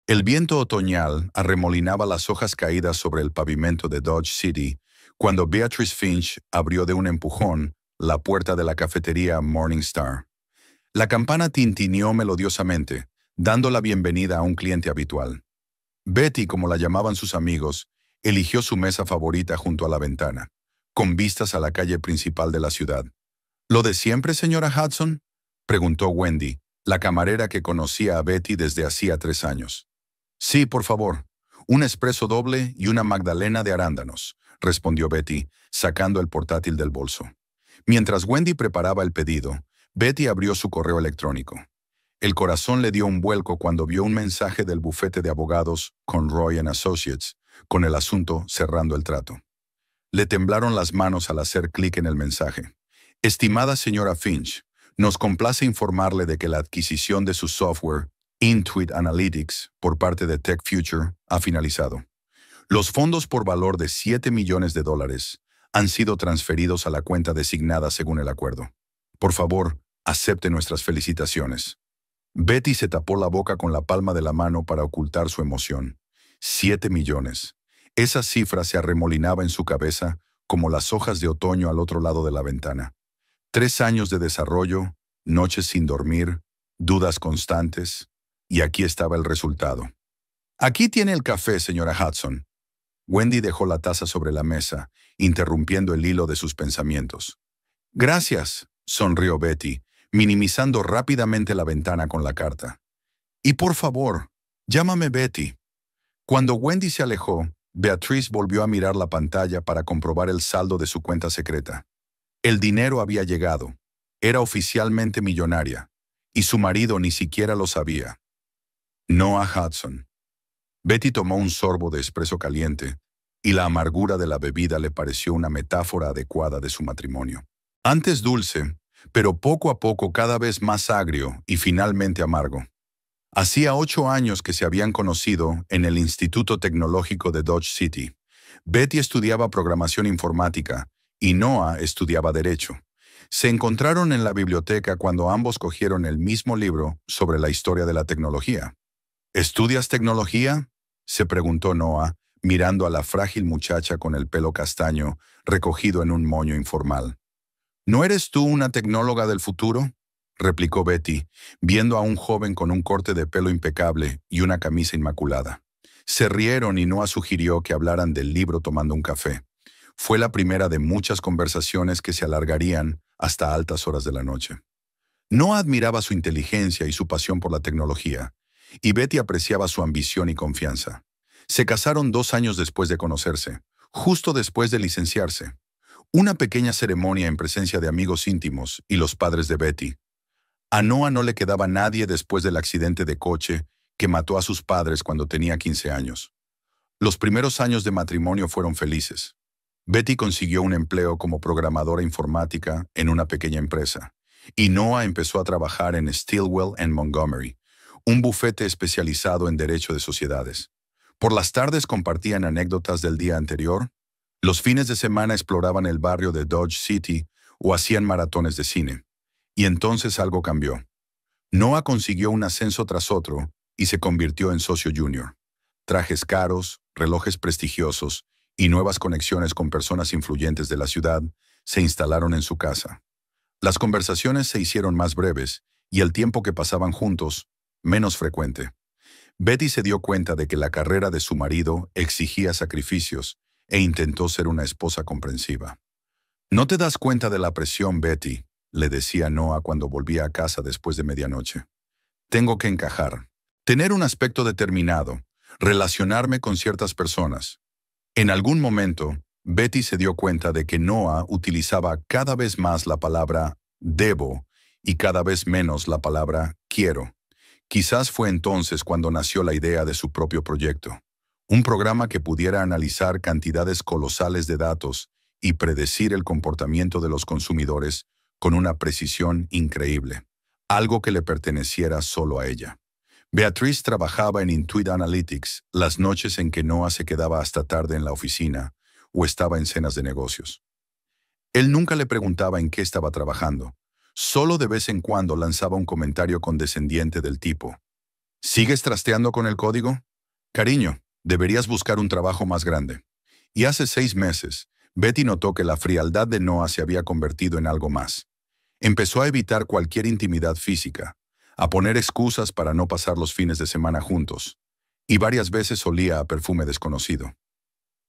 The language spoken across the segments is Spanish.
El viento otoñal arremolinaba las hojas caídas sobre el pavimento de Dodge City cuando Beatrice Finch abrió de un empujón la puerta de la cafetería Morningstar. La campana tintineó melodiosamente, dando la bienvenida a un cliente habitual. Betty, como la llamaban sus amigos, eligió su mesa favorita junto a la ventana, con vistas a la calle principal de la ciudad. ¿Lo de siempre, señora Hudson?, preguntó Wendy, la camarera que conocía a Betty desde hacía 3 años. Sí, por favor. Un espresso doble y una magdalena de arándanos, respondió Betty, sacando el portátil del bolso. Mientras Wendy preparaba el pedido, Betty abrió su correo electrónico. El corazón le dio un vuelco cuando vio un mensaje del bufete de abogados Conroy Associates, con el asunto cerrando el trato. Le temblaron las manos al hacer clic en el mensaje. Estimada señora Finch, nos complace informarle de que la adquisición de su software, Intuit Analytics, por parte de Tech Future, ha finalizado. Los fondos por valor de $7 millones han sido transferidos a la cuenta designada según el acuerdo. Por favor, acepte nuestras felicitaciones. Betty se tapó la boca con la palma de la mano para ocultar su emoción. 7 millones. Esa cifra se arremolinaba en su cabeza como las hojas de otoño al otro lado de la ventana. 3 años de desarrollo, noches sin dormir, dudas constantes, y aquí estaba el resultado. Aquí tiene el café, señora Hudson. Wendy dejó la taza sobre la mesa, interrumpiendo el hilo de sus pensamientos. Gracias, sonrió Betty, minimizando rápidamente la ventana con la carta. Y por favor, llámame Betty. Cuando Wendy se alejó, Beatrice volvió a mirar la pantalla para comprobar el saldo de su cuenta secreta. El dinero había llegado. Era oficialmente millonaria, y su marido ni siquiera lo sabía. Noah Hudson. Betty tomó un sorbo de espresso caliente, y la amargura de la bebida le pareció una metáfora adecuada de su matrimonio. Antes dulce, pero poco a poco cada vez más agrio y finalmente amargo. Hacía 8 años que se habían conocido en el Instituto Tecnológico de Dodge City. Betty estudiaba programación informática y Noah estudiaba Derecho. Se encontraron en la biblioteca cuando ambos cogieron el mismo libro sobre la historia de la tecnología. ¿Estudias tecnología?, se preguntó Noah, mirando a la frágil muchacha con el pelo castaño recogido en un moño informal. ¿No eres tú una tecnóloga del futuro?, replicó Betty, viendo a un joven con un corte de pelo impecable y una camisa inmaculada. Se rieron y Noah sugirió que hablaran del libro tomando un café. Fue la primera de muchas conversaciones que se alargarían hasta altas horas de la noche. Noah admiraba su inteligencia y su pasión por la tecnología, y Betty apreciaba su ambición y confianza. Se casaron 2 años después de conocerse, justo después de licenciarse. Una pequeña ceremonia en presencia de amigos íntimos y los padres de Betty. A Noah no le quedaba nadie después del accidente de coche que mató a sus padres cuando tenía 15 años. Los primeros años de matrimonio fueron felices. Betty consiguió un empleo como programadora informática en una pequeña empresa, y Noah empezó a trabajar en Stilwell & Montgomery, un bufete especializado en derecho de sociedades. Por las tardes compartían anécdotas del día anterior, los fines de semana exploraban el barrio de Dodge City o hacían maratones de cine. Y entonces algo cambió. Noah consiguió un ascenso tras otro y se convirtió en socio junior. Trajes caros, relojes prestigiosos y nuevas conexiones con personas influyentes de la ciudad se instalaron en su casa. Las conversaciones se hicieron más breves y el tiempo que pasaban juntos, menos frecuente. Betty se dio cuenta de que la carrera de su marido exigía sacrificios e intentó ser una esposa comprensiva. «¿No te das cuenta de la presión, Betty?», le decía Noah cuando volvía a casa después de medianoche. «Tengo que encajar, tener un aspecto determinado, relacionarme con ciertas personas». En algún momento, Betty se dio cuenta de que Noah utilizaba cada vez más la palabra «debo» y cada vez menos la palabra «quiero». Quizás fue entonces cuando nació la idea de su propio proyecto. Un programa que pudiera analizar cantidades colosales de datos y predecir el comportamiento de los consumidores con una precisión increíble. Algo que le perteneciera solo a ella. Beatrice trabajaba en Intuit Analytics las noches en que Noah se quedaba hasta tarde en la oficina o estaba en cenas de negocios. Él nunca le preguntaba en qué estaba trabajando. Solo de vez en cuando lanzaba un comentario condescendiente del tipo: ¿Sigues trasteando con el código? Cariño, deberías buscar un trabajo más grande. Y hace 6 meses, Betty notó que la frialdad de Noah se había convertido en algo más. Empezó a evitar cualquier intimidad física, a poner excusas para no pasar los fines de semana juntos, y varias veces olía a perfume desconocido.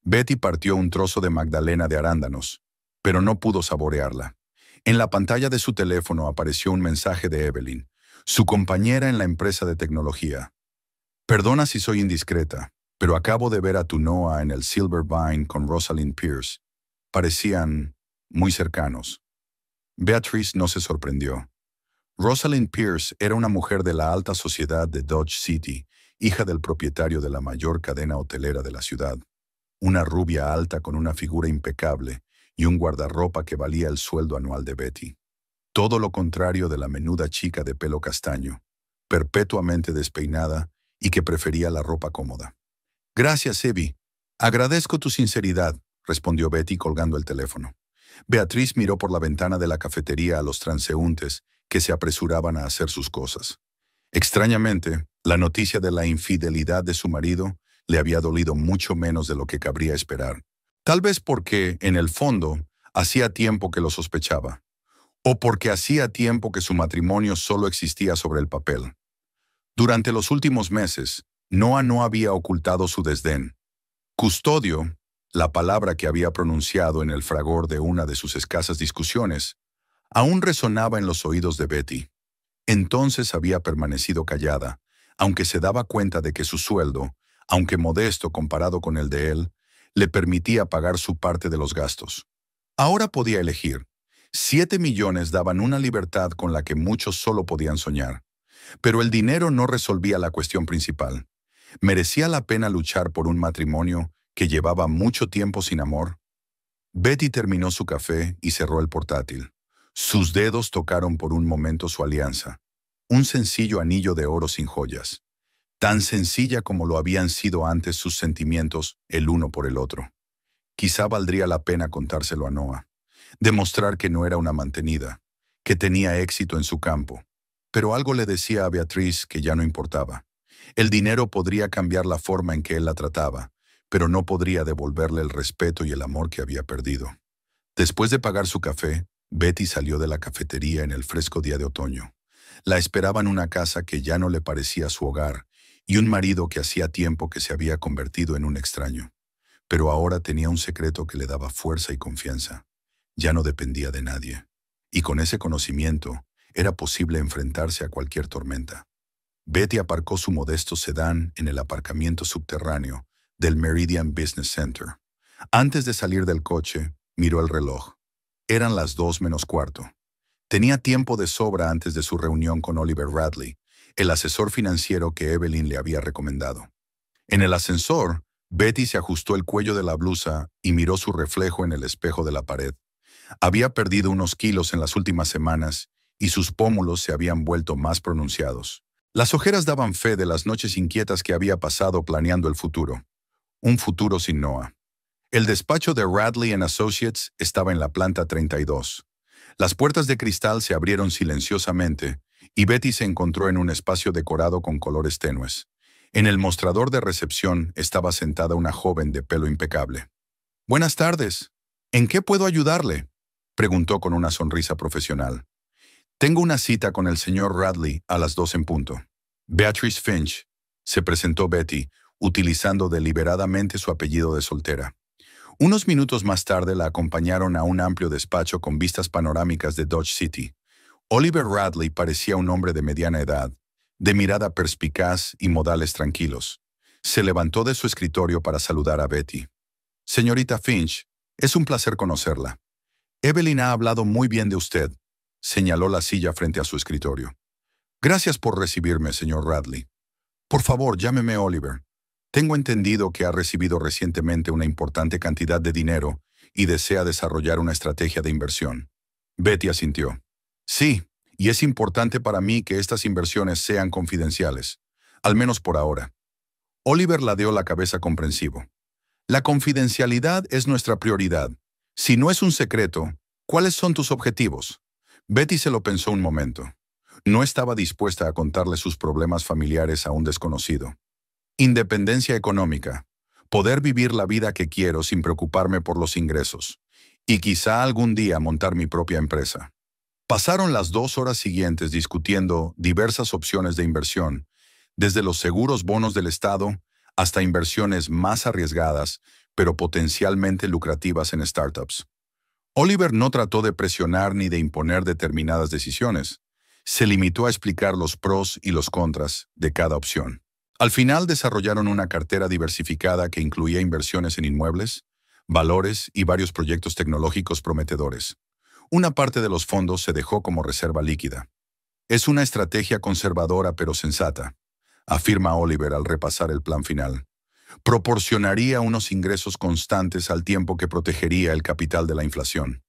Betty partió un trozo de magdalena de arándanos, pero no pudo saborearla. En la pantalla de su teléfono apareció un mensaje de Evelyn, su compañera en la empresa de tecnología. Perdona si soy indiscreta, pero acabo de ver a tu Noah en el Silver Vine con Rosalind Pierce. Parecían muy cercanos. Beatrice no se sorprendió. Rosalind Pierce era una mujer de la alta sociedad de Dodge City, hija del propietario de la mayor cadena hotelera de la ciudad. Una rubia alta con una figura impecable y un guardarropa que valía el sueldo anual de Betty. Todo lo contrario de la menuda chica de pelo castaño, perpetuamente despeinada y que prefería la ropa cómoda. Gracias, Evie. Agradezco tu sinceridad, respondió Betty colgando el teléfono. Beatriz miró por la ventana de la cafetería a los transeúntes que se apresuraban a hacer sus cosas. Extrañamente, la noticia de la infidelidad de su marido le había dolido mucho menos de lo que cabría esperar. Tal vez porque, en el fondo, hacía tiempo que lo sospechaba, o porque hacía tiempo que su matrimonio solo existía sobre el papel. Durante los últimos meses, Noah no había ocultado su desdén. Custodio, la palabra que había pronunciado en el fragor de una de sus escasas discusiones, aún resonaba en los oídos de Betty. Entonces había permanecido callada, aunque se daba cuenta de que su sueldo, aunque modesto comparado con el de él, le permitía pagar su parte de los gastos. Ahora podía elegir. 7 millones daban una libertad con la que muchos solo podían soñar. Pero el dinero no resolvía la cuestión principal. ¿Merecía la pena luchar por un matrimonio que llevaba mucho tiempo sin amor? Betty terminó su café y cerró el portátil. Sus dedos tocaron por un momento su alianza, un sencillo anillo de oro sin joyas, tan sencilla como lo habían sido antes sus sentimientos el uno por el otro. Quizá valdría la pena contárselo a Noah, demostrar que no era una mantenida, que tenía éxito en su campo. Pero algo le decía a Beatriz que ya no importaba. El dinero podría cambiar la forma en que él la trataba, pero no podría devolverle el respeto y el amor que había perdido. Después de pagar su café, Betty salió de la cafetería en el fresco día de otoño. La esperaban una casa que ya no le parecía su hogar y un marido que hacía tiempo que se había convertido en un extraño. Pero ahora tenía un secreto que le daba fuerza y confianza. Ya no dependía de nadie. Y con ese conocimiento, era posible enfrentarse a cualquier tormenta. Betty aparcó su modesto sedán en el aparcamiento subterráneo del Meridian Business Center. Antes de salir del coche, miró el reloj. Eran las 2:45. Tenía tiempo de sobra antes de su reunión con Oliver Radley, el asesor financiero que Evelyn le había recomendado. En el ascensor, Betty se ajustó el cuello de la blusa y miró su reflejo en el espejo de la pared. Había perdido unos kilos en las últimas semanas y sus pómulos se habían vuelto más pronunciados. Las ojeras daban fe de las noches inquietas que había pasado planeando el futuro. Un futuro sin Noah. El despacho de Radley & Associates estaba en la planta 32. Las puertas de cristal se abrieron silenciosamente y Betty se encontró en un espacio decorado con colores tenues. En el mostrador de recepción estaba sentada una joven de pelo impecable. «Buenas tardes. ¿En qué puedo ayudarle?», preguntó con una sonrisa profesional. «Tengo una cita con el señor Radley a las 2 en punto». «Beatrice Finch», se presentó Betty, utilizando deliberadamente su apellido de soltera. Unos minutos más tarde la acompañaron a un amplio despacho con vistas panorámicas de Dodge City. Oliver Radley parecía un hombre de mediana edad, de mirada perspicaz y modales tranquilos. Se levantó de su escritorio para saludar a Betty. «Señorita Finch, es un placer conocerla. Evelyn ha hablado muy bien de usted», señaló la silla frente a su escritorio. «Gracias por recibirme, señor Radley. Por favor, llámeme Oliver. Tengo entendido que ha recibido recientemente una importante cantidad de dinero y desea desarrollar una estrategia de inversión». Betty asintió. «Sí, y es importante para mí que estas inversiones sean confidenciales, al menos por ahora». Oliver ladeó la cabeza comprensivo. «La confidencialidad es nuestra prioridad. Si no es un secreto, ¿cuáles son tus objetivos?». Betty se lo pensó un momento. No estaba dispuesta a contarle sus problemas familiares a un desconocido. Independencia económica. Poder vivir la vida que quiero sin preocuparme por los ingresos. Y quizá algún día montar mi propia empresa. Pasaron las 2 horas siguientes discutiendo diversas opciones de inversión, desde los seguros bonos del Estado hasta inversiones más arriesgadas, pero potencialmente lucrativas en startups. Oliver no trató de presionar ni de imponer determinadas decisiones. Se limitó a explicar los pros y los contras de cada opción. Al final desarrollaron una cartera diversificada que incluía inversiones en inmuebles, valores y varios proyectos tecnológicos prometedores. Una parte de los fondos se dejó como reserva líquida. Es una estrategia conservadora pero sensata, afirma Oliver al repasar el plan final. Proporcionaría unos ingresos constantes al tiempo que protegería el capital de la inflación.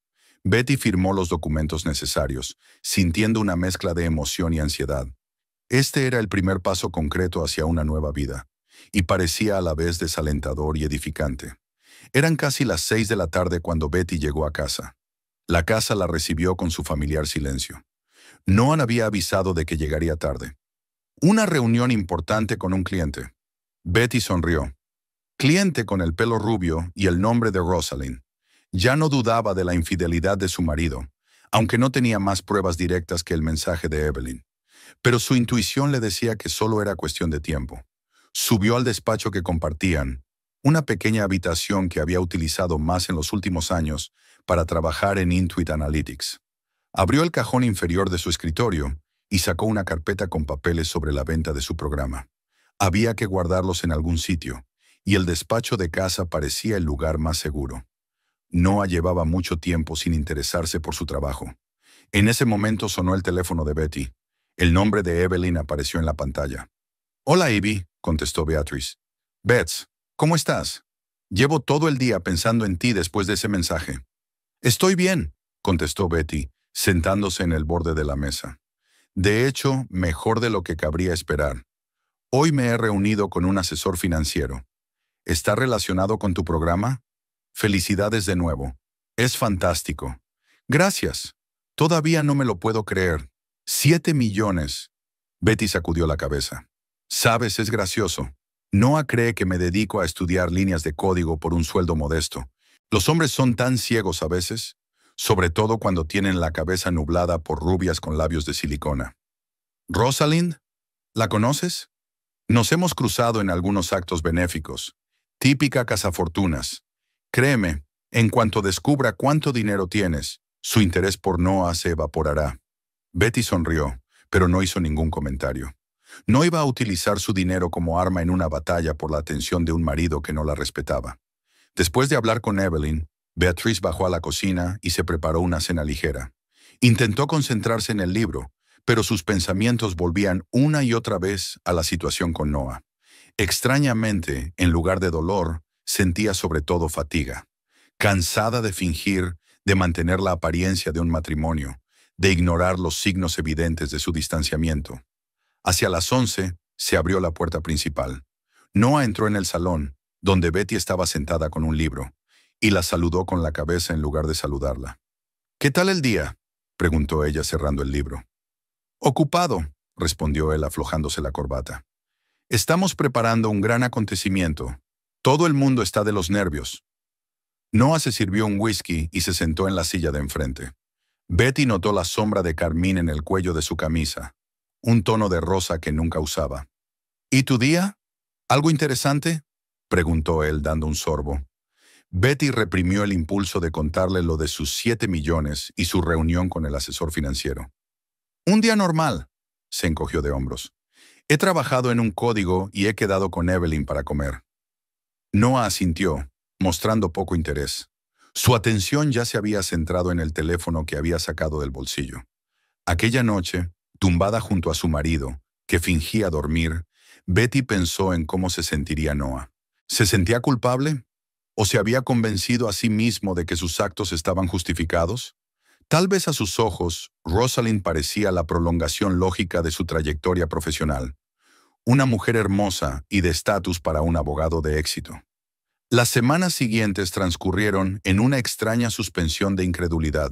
Betty firmó los documentos necesarios, sintiendo una mezcla de emoción y ansiedad. Este era el primer paso concreto hacia una nueva vida, y parecía a la vez desalentador y edificante. Eran casi las 6 de la tarde cuando Betty llegó a casa. La casa la recibió con su familiar silencio. Noah había avisado de que llegaría tarde. Una reunión importante con un cliente. Betty sonrió. Cliente con el pelo rubio y el nombre de Rosalind. Ya no dudaba de la infidelidad de su marido, aunque no tenía más pruebas directas que el mensaje de Evelyn. Pero su intuición le decía que solo era cuestión de tiempo. Subió al despacho que compartían, una pequeña habitación que había utilizado más en los últimos años para trabajar en Intuit Analytics. Abrió el cajón inferior de su escritorio y sacó una carpeta con papeles sobre la venta de su programa. Había que guardarlos en algún sitio, y el despacho de casa parecía el lugar más seguro. Noah llevaba mucho tiempo sin interesarse por su trabajo. En ese momento sonó el teléfono de Betty. El nombre de Evelyn apareció en la pantalla. «Hola, Ivy», contestó Beatrice. «Bets, ¿cómo estás? Llevo todo el día pensando en ti después de ese mensaje». «Estoy bien», contestó Betty, sentándose en el borde de la mesa. «De hecho, mejor de lo que cabría esperar. Hoy me he reunido con un asesor financiero. ¿Está relacionado con tu programa? Felicidades de nuevo. Es fantástico». «Gracias. Todavía no me lo puedo creer. 7 millones. Betty sacudió la cabeza. «Sabes, es gracioso. Noah cree que me dedico a estudiar líneas de código por un sueldo modesto. Los hombres son tan ciegos a veces, sobre todo cuando tienen la cabeza nublada por rubias con labios de silicona». «¿Rosalind? ¿La conoces? Nos hemos cruzado en algunos actos benéficos. Típica cazafortunas. Créeme, en cuanto descubra cuánto dinero tienes, su interés por Noah se evaporará». Betty sonrió, pero no hizo ningún comentario. No iba a utilizar su dinero como arma en una batalla por la atención de un marido que no la respetaba. Después de hablar con Evelyn, Beatrice bajó a la cocina y se preparó una cena ligera. Intentó concentrarse en el libro, pero sus pensamientos volvían una y otra vez a la situación con Noah. Extrañamente, en lugar de dolor, sentía sobre todo fatiga. Cansada de fingir, de mantener la apariencia de un matrimonio, de ignorar los signos evidentes de su distanciamiento. Hacia las 11 se abrió la puerta principal. Noah entró en el salón, donde Betty estaba sentada con un libro, y la saludó con la cabeza en lugar de saludarla. «¿Qué tal el día?», preguntó ella cerrando el libro. «Ocupado», respondió él aflojándose la corbata. «Estamos preparando un gran acontecimiento. Todo el mundo está de los nervios». Noah se sirvió un whisky y se sentó en la silla de enfrente. Betty notó la sombra de carmín en el cuello de su camisa, un tono de rosa que nunca usaba. «¿Y tu día? ¿Algo interesante?», preguntó él dando un sorbo. Betty reprimió el impulso de contarle lo de sus 7 millones y su reunión con el asesor financiero. «Un día normal», se encogió de hombros. «He trabajado en un código y he quedado con Evelyn para comer». Noah asintió, mostrando poco interés. Su atención ya se había centrado en el teléfono que había sacado del bolsillo. Aquella noche, tumbada junto a su marido, que fingía dormir, Betty pensó en cómo se sentiría Noah. ¿Se sentía culpable? ¿O se había convencido a sí mismo de que sus actos estaban justificados? Tal vez a sus ojos, Rosalind parecía la prolongación lógica de su trayectoria profesional. Una mujer hermosa y de estatus para un abogado de éxito. Las semanas siguientes transcurrieron en una extraña suspensión de incredulidad.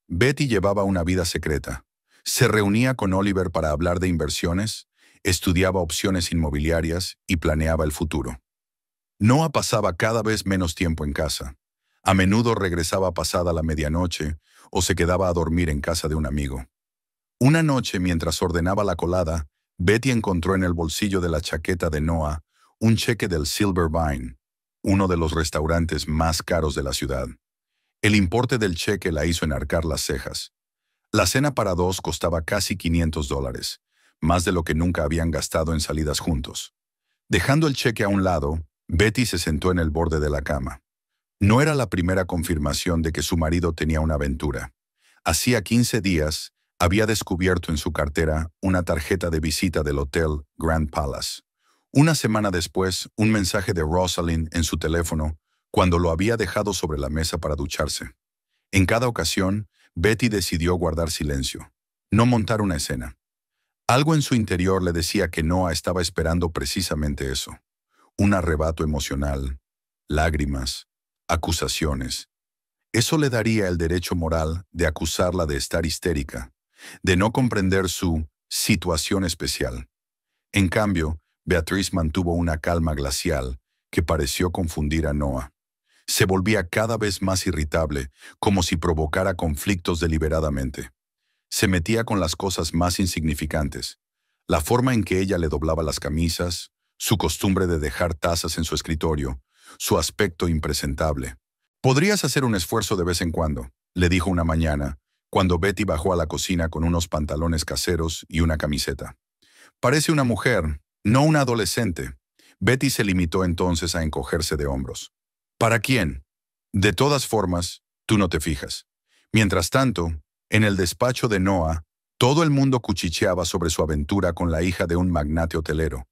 Betty llevaba una vida secreta. Se reunía con Oliver para hablar de inversiones, estudiaba opciones inmobiliarias y planeaba el futuro. Noah pasaba cada vez menos tiempo en casa. A menudo regresaba pasada la medianoche o se quedaba a dormir en casa de un amigo. Una noche, mientras ordenaba la colada, Betty encontró en el bolsillo de la chaqueta de Noah un cheque del Silver Vine, uno de los restaurantes más caros de la ciudad. El importe del cheque la hizo enarcar las cejas. La cena para dos costaba casi $500, más de lo que nunca habían gastado en salidas juntos. Dejando el cheque a un lado, Betty se sentó en el borde de la cama. No era la primera confirmación de que su marido tenía una aventura. Hacía 15 días, había descubierto en su cartera una tarjeta de visita del hotel Grand Palace. Una semana después, un mensaje de Rosalind en su teléfono cuando lo había dejado sobre la mesa para ducharse. En cada ocasión, Betty decidió guardar silencio, no montar una escena. Algo en su interior le decía que Noah estaba esperando precisamente eso. Un arrebato emocional, lágrimas, acusaciones. Eso le daría el derecho moral de acusarla de estar histérica, de no comprender su situación especial. En cambio, Beatriz mantuvo una calma glacial que pareció confundir a Noah. Se volvía cada vez más irritable, como si provocara conflictos deliberadamente. Se metía con las cosas más insignificantes. La forma en que ella le doblaba las camisas, su costumbre de dejar tazas en su escritorio, su aspecto impresentable. «Podrías hacer un esfuerzo de vez en cuando», le dijo una mañana, cuando Betty bajó a la cocina con unos pantalones caseros y una camiseta. «Parece una mujer, no una adolescente». Betty se limitó entonces a encogerse de hombros. «¿Para quién? De todas formas, tú no te fijas». Mientras tanto, en el despacho de Noah, todo el mundo cuchicheaba sobre su aventura con la hija de un magnate hotelero.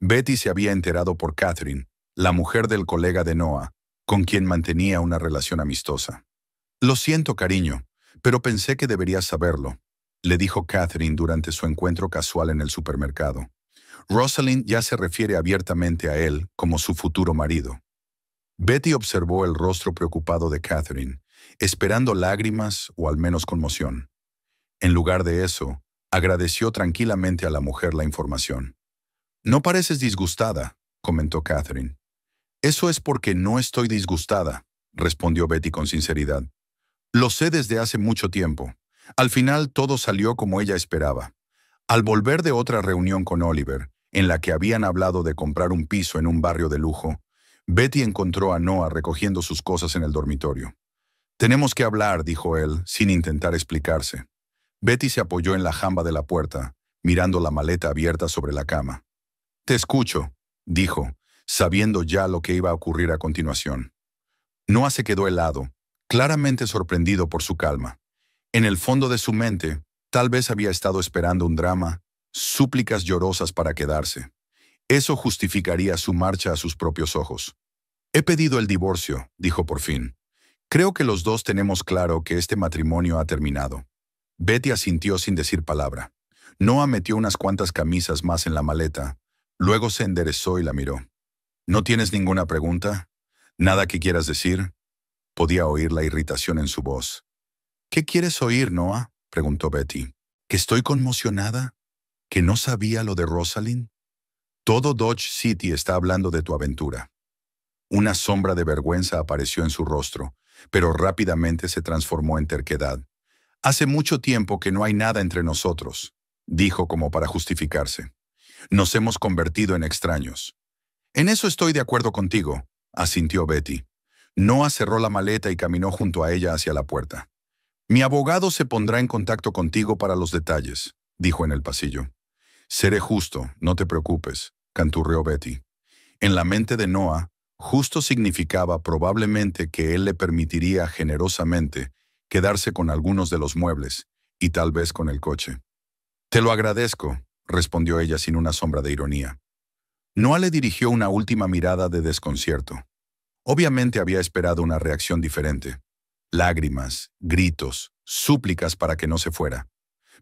Betty se había enterado por Catherine, la mujer del colega de Noah, con quien mantenía una relación amistosa. «Lo siento, cariño, pero pensé que deberías saberlo», le dijo Catherine durante su encuentro casual en el supermercado. «Rosalind ya se refiere abiertamente a él como su futuro marido». Betty observó el rostro preocupado de Catherine, esperando lágrimas o al menos conmoción. En lugar de eso, agradeció tranquilamente a la mujer la información. «No pareces disgustada», comentó Catherine. «Eso es porque no estoy disgustada», respondió Betty con sinceridad. «Lo sé desde hace mucho tiempo. Al final todo salió como ella esperaba. Al volver de otra reunión con Oliver, en la que habían hablado de comprar un piso en un barrio de lujo, Betty encontró a Noah recogiendo sus cosas en el dormitorio. «Tenemos que hablar», dijo él, sin intentar explicarse. Betty se apoyó en la jamba de la puerta, mirando la maleta abierta sobre la cama. «Te escucho», dijo, sabiendo ya lo que iba a ocurrir a continuación. Noah se quedó helado, claramente sorprendido por su calma. En el fondo de su mente, tal vez había estado esperando un drama, súplicas llorosas para quedarse. Eso justificaría su marcha a sus propios ojos. «He pedido el divorcio», dijo por fin. «Creo que los dos tenemos claro que este matrimonio ha terminado». Betty asintió sin decir palabra. Noah metió unas cuantas camisas más en la maleta. Luego se enderezó y la miró. «¿No tienes ninguna pregunta? ¿Nada que quieras decir?» Podía oír la irritación en su voz. «¿Qué quieres oír, Noah?», preguntó Betty. «¿Que estoy conmocionada? ¿Que no sabía lo de Rosalind? Todo Dodge City está hablando de tu aventura». Una sombra de vergüenza apareció en su rostro, pero rápidamente se transformó en terquedad. «Hace mucho tiempo que no hay nada entre nosotros», dijo como para justificarse. «Nos hemos convertido en extraños». «En eso estoy de acuerdo contigo», asintió Betty. Noah cerró la maleta y caminó junto a ella hacia la puerta. «Mi abogado se pondrá en contacto contigo para los detalles», dijo en el pasillo. «Seré justo, no te preocupes», canturreó Betty. En la mente de Noah, justo significaba probablemente que él le permitiría generosamente quedarse con algunos de los muebles y tal vez con el coche. «Te lo agradezco», respondió ella sin una sombra de ironía. Noah le dirigió una última mirada de desconcierto. Obviamente había esperado una reacción diferente. Lágrimas, gritos, súplicas para que no se fuera.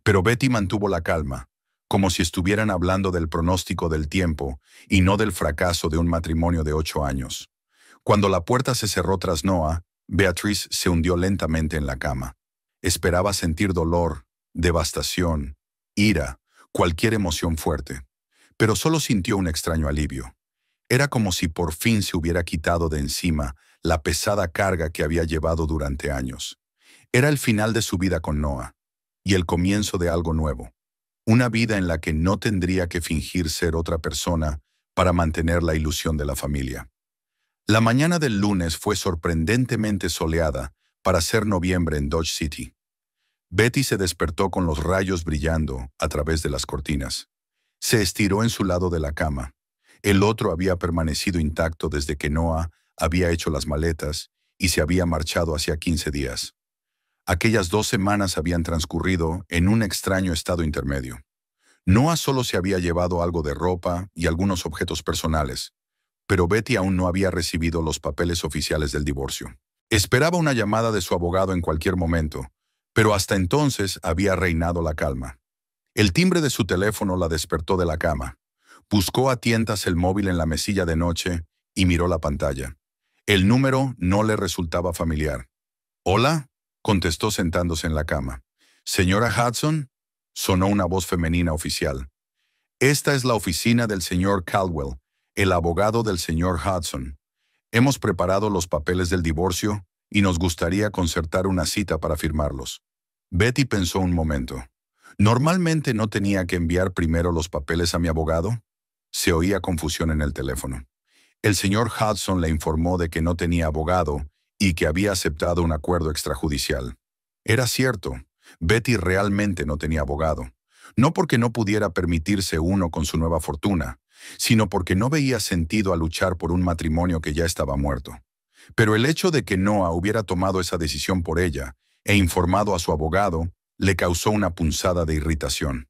Pero Betty mantuvo la calma, como si estuvieran hablando del pronóstico del tiempo y no del fracaso de un matrimonio de 8 años. Cuando la puerta se cerró tras Noah, Beatriz se hundió lentamente en la cama. Esperaba sentir dolor, devastación, ira, cualquier emoción fuerte. Pero solo sintió un extraño alivio. Era como si por fin se hubiera quitado de encima la pesada carga que había llevado durante años. Era el final de su vida con Noah y el comienzo de algo nuevo. Una vida en la que no tendría que fingir ser otra persona para mantener la ilusión de la familia. La mañana del lunes fue sorprendentemente soleada para ser noviembre en Dodge City. Betty se despertó con los rayos brillando a través de las cortinas. Se estiró en su lado de la cama. El otro había permanecido intacto desde que Noah había hecho las maletas y se había marchado hacía 15 días. Aquellas 2 semanas habían transcurrido en un extraño estado intermedio. Noah solo se había llevado algo de ropa y algunos objetos personales, pero Betty aún no había recibido los papeles oficiales del divorcio. Esperaba una llamada de su abogado en cualquier momento, pero hasta entonces había reinado la calma. El timbre de su teléfono la despertó de la cama. Buscó a tientas el móvil en la mesilla de noche y miró la pantalla. El número no le resultaba familiar. «¿Hola?», contestó sentándose en la cama. «¿Señora Hudson?», sonó una voz femenina oficial. «Esta es la oficina del señor Caldwell, el abogado del señor Hudson. Hemos preparado los papeles del divorcio y nos gustaría concertar una cita para firmarlos». Betty pensó un momento. «¿Normalmente no tenía que enviar primero los papeles a mi abogado?». Se oía confusión en el teléfono. El señor Hudson le informó de que no tenía abogado y que había aceptado un acuerdo extrajudicial. Era cierto, Betty realmente no tenía abogado. No porque no pudiera permitirse uno con su nueva fortuna, sino porque no veía sentido a luchar por un matrimonio que ya estaba muerto. Pero el hecho de que Noah hubiera tomado esa decisión por ella e informado a su abogado le causó una punzada de irritación.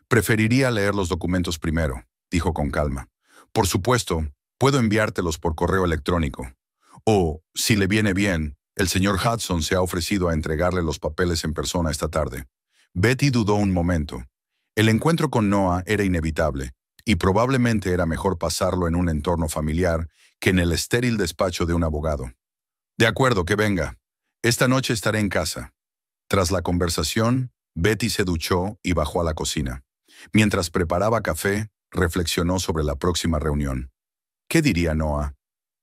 «Preferiría leer los documentos primero», dijo con calma. «Por supuesto, puedo enviártelos por correo electrónico. O, si le viene bien, el señor Hudson se ha ofrecido a entregarle los papeles en persona esta tarde». Betty dudó un momento. El encuentro con Noah era inevitable, y probablemente era mejor pasarlo en un entorno familiar que en el estéril despacho de un abogado. «De acuerdo, que venga. Esta noche estaré en casa». Tras la conversación, Betty se duchó y bajó a la cocina. Mientras preparaba café, reflexionó sobre la próxima reunión. ¿Qué diría Noah?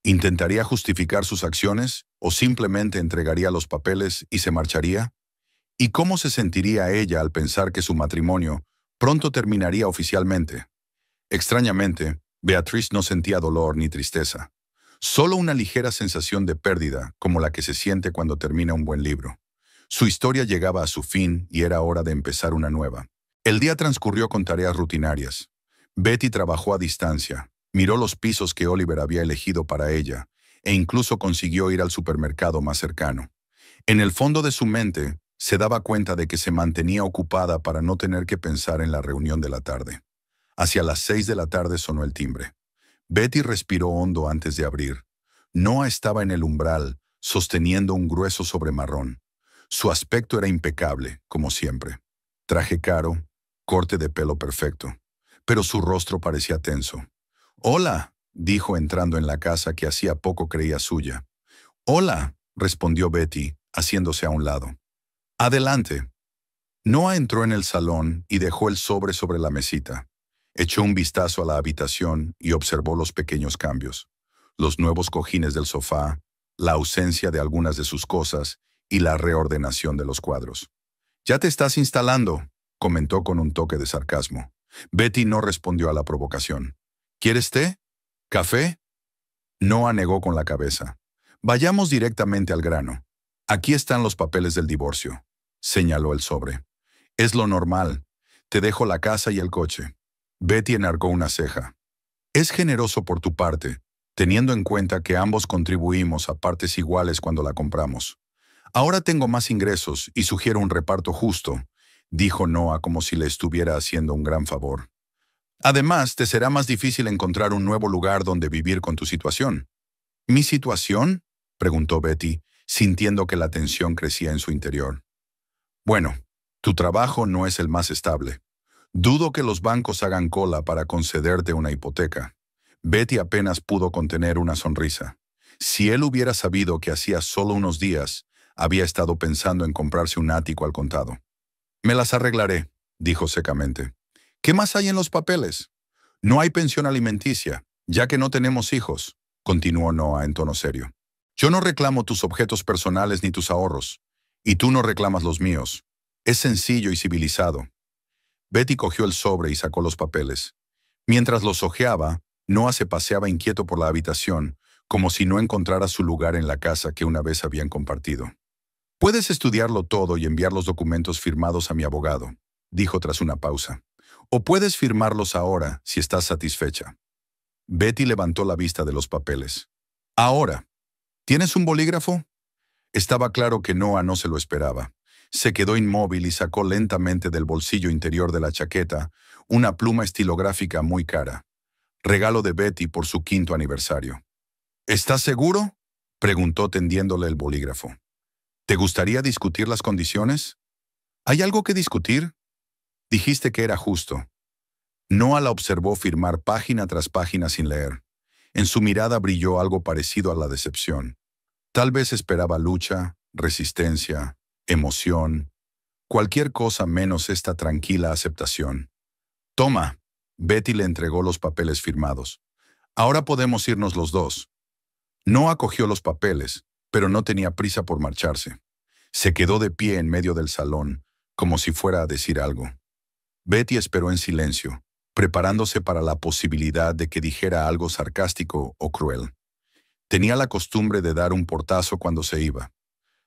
¿Intentaría justificar sus acciones o simplemente entregaría los papeles y se marcharía? ¿Y cómo se sentiría ella al pensar que su matrimonio pronto terminaría oficialmente? Extrañamente, Beatrice no sentía dolor ni tristeza. Solo una ligera sensación de pérdida, como la que se siente cuando termina un buen libro. Su historia llegaba a su fin y era hora de empezar una nueva. El día transcurrió con tareas rutinarias. Betty trabajó a distancia, miró los pisos que Oliver había elegido para ella, e incluso consiguió ir al supermercado más cercano. En el fondo de su mente, se daba cuenta de que se mantenía ocupada para no tener que pensar en la reunión de la tarde. Hacia las 6 de la tarde sonó el timbre. Betty respiró hondo antes de abrir. Noah estaba en el umbral, sosteniendo un grueso sobremarrón. Su aspecto era impecable, como siempre. Traje caro, corte de pelo perfecto, pero su rostro parecía tenso. «Hola», dijo entrando en la casa que hacía poco creía suya. «Hola», respondió Betty, haciéndose a un lado. «Adelante». Noah entró en el salón y dejó el sobre la mesita. Echó un vistazo a la habitación y observó los pequeños cambios. Los nuevos cojines del sofá, la ausencia de algunas de sus cosas y la reordenación de los cuadros. «Ya te estás instalando», comentó con un toque de sarcasmo. Betty no respondió a la provocación. «¿Quieres té? ¿Café?» Noah negó con la cabeza. «Vayamos directamente al grano. Aquí están los papeles del divorcio», señaló el sobre. «Es lo normal. Te dejo la casa y el coche». Betty enarcó una ceja. «Es generoso por tu parte, teniendo en cuenta que ambos contribuimos a partes iguales cuando la compramos. Ahora tengo más ingresos y sugiero un reparto justo», dijo Noah como si le estuviera haciendo un gran favor. «Además, te será más difícil encontrar un nuevo lugar donde vivir con tu situación». «¿Mi situación?», preguntó Betty, sintiendo que la tensión crecía en su interior. «Bueno, tu trabajo no es el más estable. Dudo que los bancos hagan cola para concederte una hipoteca». Betty apenas pudo contener una sonrisa. Si él hubiera sabido que hacía solo unos días había estado pensando en comprarse un ático al contado. Me las arreglaré, dijo secamente. ¿Qué más hay en los papeles? No hay pensión alimenticia, ya que no tenemos hijos, continuó Noah en tono serio. Yo no reclamo tus objetos personales ni tus ahorros, y tú no reclamas los míos. Es sencillo y civilizado. Betty cogió el sobre y sacó los papeles. Mientras los hojeaba, Noah se paseaba inquieto por la habitación, como si no encontrara su lugar en la casa que una vez habían compartido. Puedes estudiarlo todo y enviar los documentos firmados a mi abogado, dijo tras una pausa. O puedes firmarlos ahora, si estás satisfecha. Betty levantó la vista de los papeles. Ahora, ¿tienes un bolígrafo? Estaba claro que Noah no se lo esperaba. Se quedó inmóvil y sacó lentamente del bolsillo interior de la chaqueta una pluma estilográfica muy cara. Regalo de Betty por su 5º aniversario. ¿Estás seguro?, preguntó tendiéndole el bolígrafo. ¿Te gustaría discutir las condiciones? ¿Hay algo que discutir? Dijiste que era justo. Noah la observó firmar página tras página sin leer. En su mirada brilló algo parecido a la decepción. Tal vez esperaba lucha, resistencia, emoción, cualquier cosa menos esta tranquila aceptación. Toma, Betty le entregó los papeles firmados. Ahora podemos irnos los dos. Noah cogió los papeles, pero no tenía prisa por marcharse. Se quedó de pie en medio del salón, como si fuera a decir algo. Betty esperó en silencio, preparándose para la posibilidad de que dijera algo sarcástico o cruel. Tenía la costumbre de dar un portazo cuando se iba.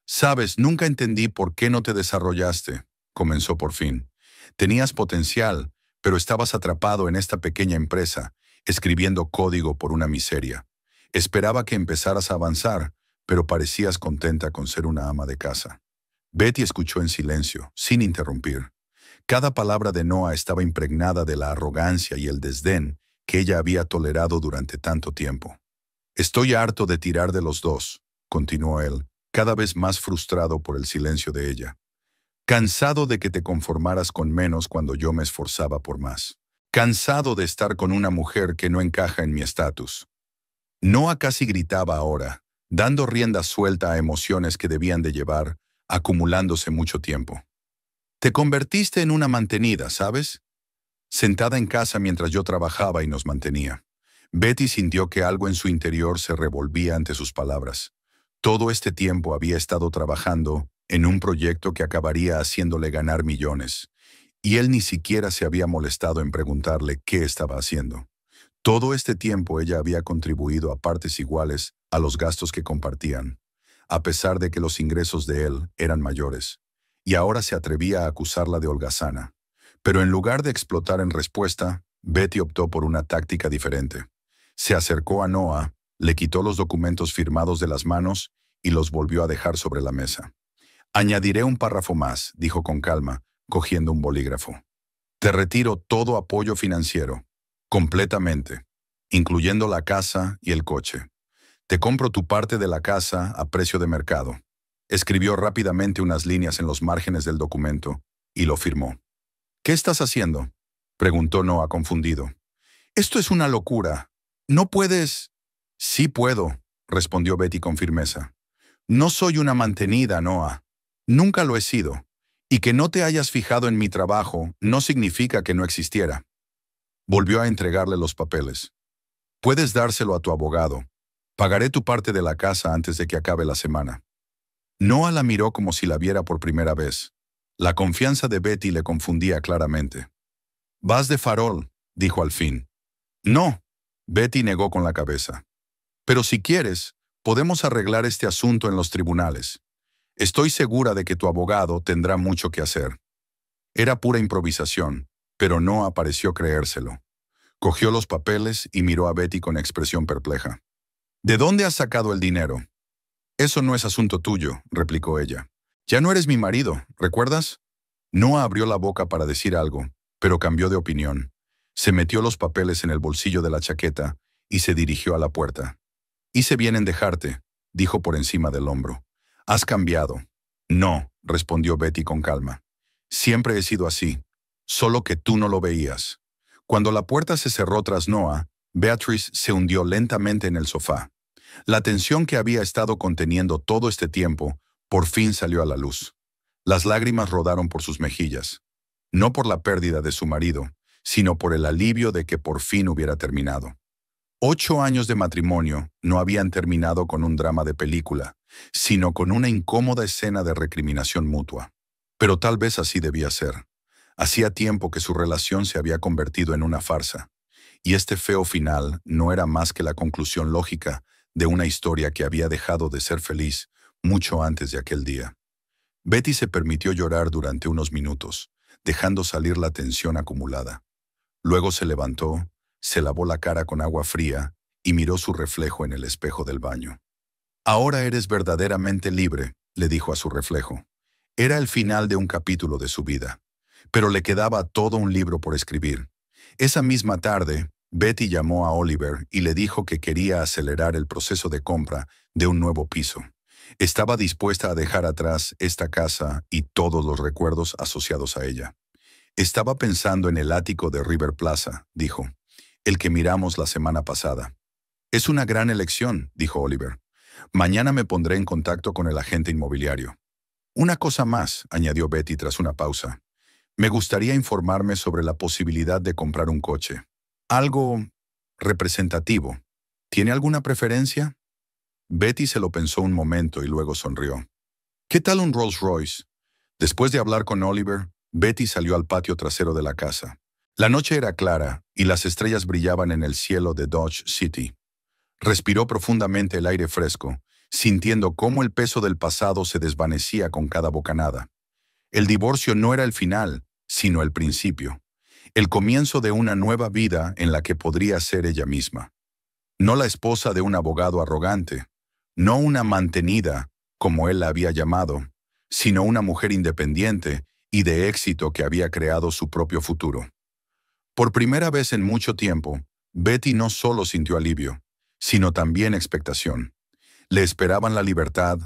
«Sabes, nunca entendí por qué no te desarrollaste», comenzó por fin. «Tenías potencial, pero estabas atrapado en esta pequeña empresa, escribiendo código por una miseria. Esperaba que empezaras a avanzar, pero parecías contenta con ser una ama de casa». Betty escuchó en silencio, sin interrumpir. Cada palabra de Noah estaba impregnada de la arrogancia y el desdén que ella había tolerado durante tanto tiempo. «Estoy harto de tirar de los dos», continuó él, cada vez más frustrado por el silencio de ella. «Cansado de que te conformaras con menos cuando yo me esforzaba por más. Cansado de estar con una mujer que no encaja en mi estatus». Noah casi gritaba ahora, dando rienda suelta a emociones que debían de llevar, acumulándose mucho tiempo. «Te convertiste en una mantenida, ¿sabes? Sentada en casa mientras yo trabajaba y nos mantenía». Betty sintió que algo en su interior se revolvía ante sus palabras. Todo este tiempo había estado trabajando en un proyecto que acabaría haciéndole ganar millones, y él ni siquiera se había molestado en preguntarle qué estaba haciendo. Todo este tiempo ella había contribuido a partes iguales a los gastos que compartían, a pesar de que los ingresos de él eran mayores, y ahora se atrevía a acusarla de holgazana. Pero en lugar de explotar en respuesta, Betty optó por una táctica diferente. Se acercó a Noah, le quitó los documentos firmados de las manos y los volvió a dejar sobre la mesa. «Añadiré un párrafo más», dijo con calma, cogiendo un bolígrafo. «Te retiro todo apoyo financiero, completamente, incluyendo la casa y el coche. Te compro tu parte de la casa a precio de mercado». Escribió rápidamente unas líneas en los márgenes del documento y lo firmó. «¿Qué estás haciendo?», preguntó Noah confundido. «Esto es una locura. ¿No puedes...?» «Sí puedo», respondió Betty con firmeza. «No soy una mantenida, Noah. Nunca lo he sido. Y que no te hayas fijado en mi trabajo no significa que no existiera». Volvió a entregarle los papeles. «Puedes dárselo a tu abogado. Pagaré tu parte de la casa antes de que acabe la semana». Noah la miró como si la viera por primera vez. La confianza de Betty le confundía claramente. «Vas de farol», dijo al fin. «No», Betty negó con la cabeza. «Pero si quieres, podemos arreglar este asunto en los tribunales. Estoy segura de que tu abogado tendrá mucho que hacer». Era pura improvisación, pero Noah pareció creérselo. Cogió los papeles y miró a Betty con expresión perpleja. «¿De dónde has sacado el dinero?». «Eso no es asunto tuyo», replicó ella. «Ya no eres mi marido, ¿recuerdas?». Noah abrió la boca para decir algo, pero cambió de opinión. Se metió los papeles en el bolsillo de la chaqueta y se dirigió a la puerta. «Hice bien en dejarte», dijo por encima del hombro. «Has cambiado». «No», respondió Betty con calma. «Siempre he sido así, solo que tú no lo veías». Cuando la puerta se cerró tras Noah, Beatrice se hundió lentamente en el sofá. La tensión que había estado conteniendo todo este tiempo por fin salió a la luz. Las lágrimas rodaron por sus mejillas, no por la pérdida de su marido, sino por el alivio de que por fin hubiera terminado. 8 años de matrimonio no habían terminado con un drama de película, sino con una incómoda escena de recriminación mutua. Pero tal vez así debía ser. Hacía tiempo que su relación se había convertido en una farsa, y este feo final no era más que la conclusión lógica de una historia que había dejado de ser feliz mucho antes de aquel día. Betty se permitió llorar durante unos minutos, dejando salir la tensión acumulada. Luego se levantó, se lavó la cara con agua fría y miró su reflejo en el espejo del baño. «Ahora eres verdaderamente libre», le dijo a su reflejo. Era el final de un capítulo de su vida, pero le quedaba todo un libro por escribir. Esa misma tarde, Betty llamó a Oliver y le dijo que quería acelerar el proceso de compra de un nuevo piso. Estaba dispuesta a dejar atrás esta casa y todos los recuerdos asociados a ella. «Estaba pensando en el ático de River Plaza», dijo, «el que miramos la semana pasada». «Es una gran elección», dijo Oliver. «Mañana me pondré en contacto con el agente inmobiliario». «Una cosa más», añadió Betty tras una pausa. «Me gustaría informarme sobre la posibilidad de comprar un coche. Algo representativo. ¿Tiene alguna preferencia?» Betty se lo pensó un momento y luego sonrió. «¿Qué tal un Rolls Royce?» Después de hablar con Oliver, Betty salió al patio trasero de la casa. La noche era clara y las estrellas brillaban en el cielo de Dodge City. Respiró profundamente el aire fresco, sintiendo cómo el peso del pasado se desvanecía con cada bocanada. El divorcio no era el final, sino el principio. El comienzo de una nueva vida en la que podría ser ella misma. No la esposa de un abogado arrogante, no una mantenida, como él la había llamado, sino una mujer independiente y de éxito que había creado su propio futuro. Por primera vez en mucho tiempo, Betty no solo sintió alivio, sino también expectación. Le esperaban la libertad,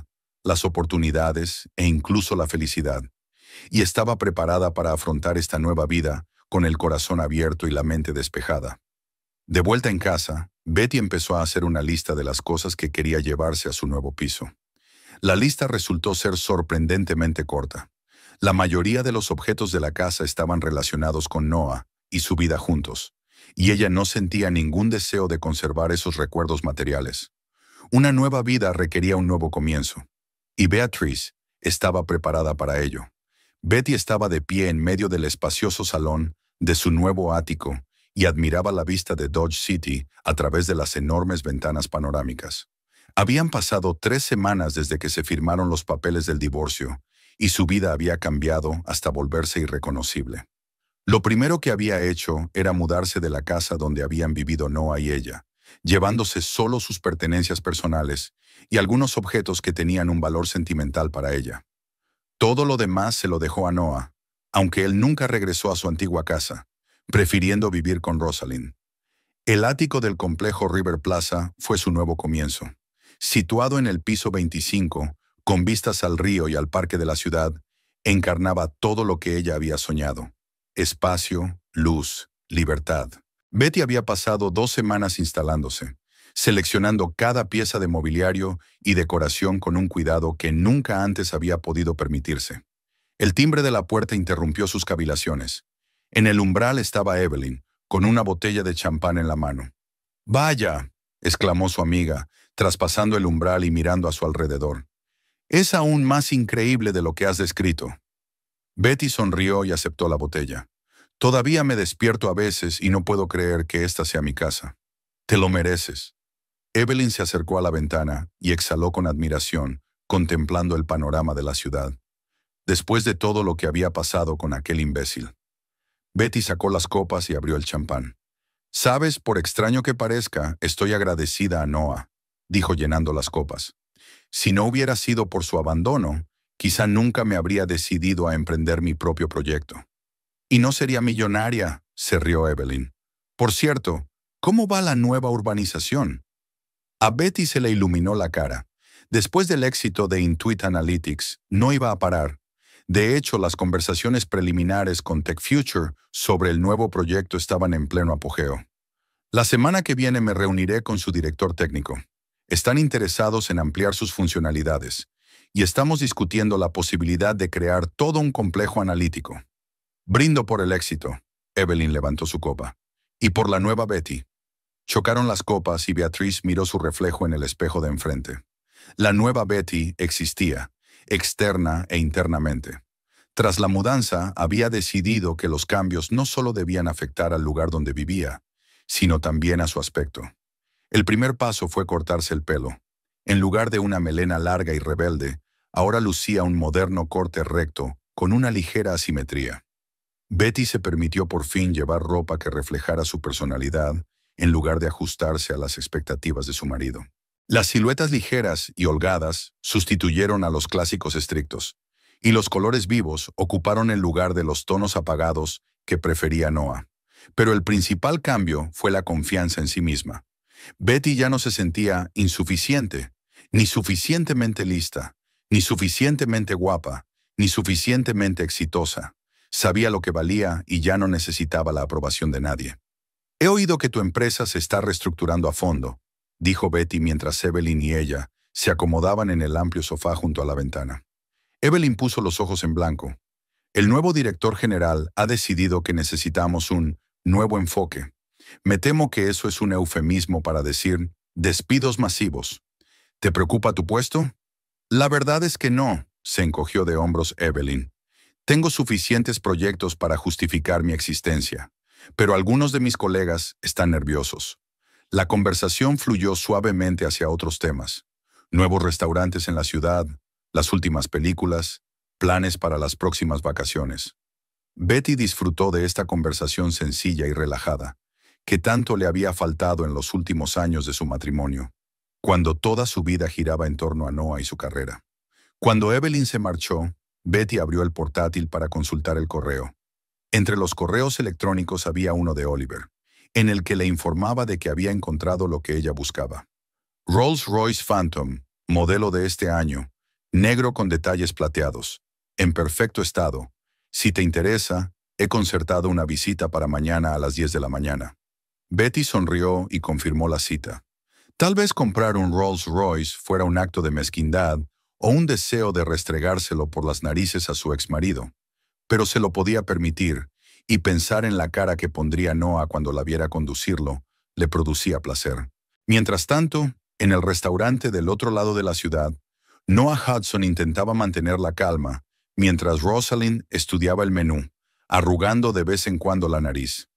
las oportunidades e incluso la felicidad, y estaba preparada para afrontar esta nueva vida con el corazón abierto y la mente despejada. De vuelta en casa, Betty empezó a hacer una lista de las cosas que quería llevarse a su nuevo piso. La lista resultó ser sorprendentemente corta. La mayoría de los objetos de la casa estaban relacionados con Noah y su vida juntos, y ella no sentía ningún deseo de conservar esos recuerdos materiales. Una nueva vida requería un nuevo comienzo, y Beatrice estaba preparada para ello. Betty estaba de pie en medio del espacioso salón de su nuevo ático y admiraba la vista de Dodge City a través de las enormes ventanas panorámicas. Habían pasado 3 semanas desde que se firmaron los papeles del divorcio, y su vida había cambiado hasta volverse irreconocible. Lo primero que había hecho era mudarse de la casa donde habían vivido Noah y ella, llevándose solo sus pertenencias personales y algunos objetos que tenían un valor sentimental para ella. Todo lo demás se lo dejó a Noah, aunque él nunca regresó a su antigua casa, prefiriendo vivir con Rosalind. El ático del complejo River Plaza fue su nuevo comienzo. Situado en el piso 25, con vistas al río y al parque de la ciudad, encarnaba todo lo que ella había soñado. Espacio, luz, libertad. Betty había pasado 2 semanas instalándose, seleccionando cada pieza de mobiliario y decoración con un cuidado que nunca antes había podido permitirse. El timbre de la puerta interrumpió sus cavilaciones. En el umbral estaba Evelyn, con una botella de champán en la mano. «¡Vaya!», exclamó su amiga, traspasando el umbral y mirando a su alrededor. «Es aún más increíble de lo que has descrito». Betty sonrió y aceptó la botella. «Todavía me despierto a veces y no puedo creer que esta sea mi casa». «Te lo mereces». Evelyn se acercó a la ventana y exhaló con admiración, contemplando el panorama de la ciudad. Después de todo lo que había pasado con aquel imbécil. Betty sacó las copas y abrió el champán. «Sabes, por extraño que parezca, estoy agradecida a Noah», dijo llenando las copas. «Si no hubiera sido por su abandono, quizá nunca me habría decidido a emprender mi propio proyecto». «Y no sería millonaria», se rió Evelyn. «Por cierto, ¿cómo va la nueva urbanización?» A Betty se le iluminó la cara. Después del éxito de Intuit Analytics, no iba a parar. De hecho, las conversaciones preliminares con TechFuture sobre el nuevo proyecto estaban en pleno apogeo. «La semana que viene me reuniré con su director técnico. Están interesados en ampliar sus funcionalidades, y estamos discutiendo la posibilidad de crear todo un complejo analítico. Brindo por el éxito. Evelyn levantó su copa. Y por la nueva Betty. Chocaron las copas y Beatriz miró su reflejo en el espejo de enfrente. La nueva Betty existía, externa e internamente. Tras la mudanza, había decidido que los cambios no solo debían afectar al lugar donde vivía, sino también a su aspecto. El primer paso fue cortarse el pelo. En lugar de una melena larga y rebelde, ahora lucía un moderno corte recto, con una ligera asimetría. Betty se permitió por fin llevar ropa que reflejara su personalidad, en lugar de ajustarse a las expectativas de su marido. Las siluetas ligeras y holgadas sustituyeron a los clásicos estrictos, y los colores vivos ocuparon el lugar de los tonos apagados que prefería Noah. Pero el principal cambio fue la confianza en sí misma. Betty ya no se sentía insuficiente, ni suficientemente lista, ni suficientemente guapa, ni suficientemente exitosa. Sabía lo que valía y ya no necesitaba la aprobación de nadie. He oído que tu empresa se está reestructurando a fondo, dijo Betty mientras Evelyn y ella se acomodaban en el amplio sofá junto a la ventana. Evelyn puso los ojos en blanco. El nuevo director general ha decidido que necesitamos un nuevo enfoque. Me temo que eso es un eufemismo para decir despidos masivos. ¿Te preocupa tu puesto? La verdad es que no, se encogió de hombros Evelyn. Tengo suficientes proyectos para justificar mi existencia, pero algunos de mis colegas están nerviosos. La conversación fluyó suavemente hacia otros temas. Nuevos restaurantes en la ciudad, las últimas películas, planes para las próximas vacaciones. Betty disfrutó de esta conversación sencilla y relajada, que tanto le había faltado en los últimos años de su matrimonio, cuando toda su vida giraba en torno a Noah y su carrera. Cuando Evelyn se marchó, Betty abrió el portátil para consultar el correo. Entre los correos electrónicos había uno de Oliver, en el que le informaba de que había encontrado lo que ella buscaba. Rolls-Royce Phantom, modelo de este año, negro con detalles plateados, en perfecto estado. Si te interesa, he concertado una visita para mañana a las 10 de la mañana. Betty sonrió y confirmó la cita. Tal vez comprar un Rolls-Royce fuera un acto de mezquindad o un deseo de restregárselo por las narices a su exmarido, pero se lo podía permitir, y pensar en la cara que pondría Noah cuando la viera conducirlo le producía placer. Mientras tanto, en el restaurante del otro lado de la ciudad, Noah Hudson intentaba mantener la calma, mientras Rosalind estudiaba el menú, arrugando de vez en cuando la nariz.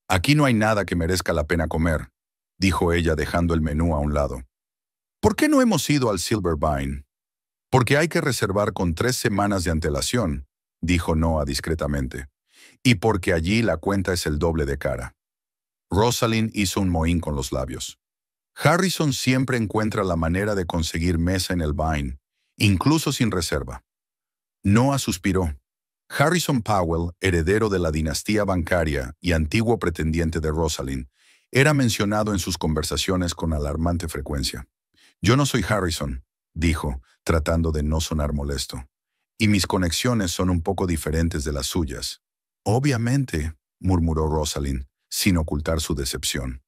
«Aquí no hay nada que merezca la pena comer», dijo ella dejando el menú a un lado. «¿Por qué no hemos ido al Silver Vine?» «Porque hay que reservar con 3 semanas de antelación», dijo Noah discretamente. «Y porque allí la cuenta es el doble de cara». Rosalind hizo un mohín con los labios. «Harrison siempre encuentra la manera de conseguir mesa en el Vine, incluso sin reserva». Noah suspiró. Harrison Powell, heredero de la dinastía bancaria y antiguo pretendiente de Rosalind, era mencionado en sus conversaciones con alarmante frecuencia. «Yo no soy Harrison», dijo, tratando de no sonar molesto. «Y mis conexiones son un poco diferentes de las suyas». «Obviamente», murmuró Rosalind, sin ocultar su decepción.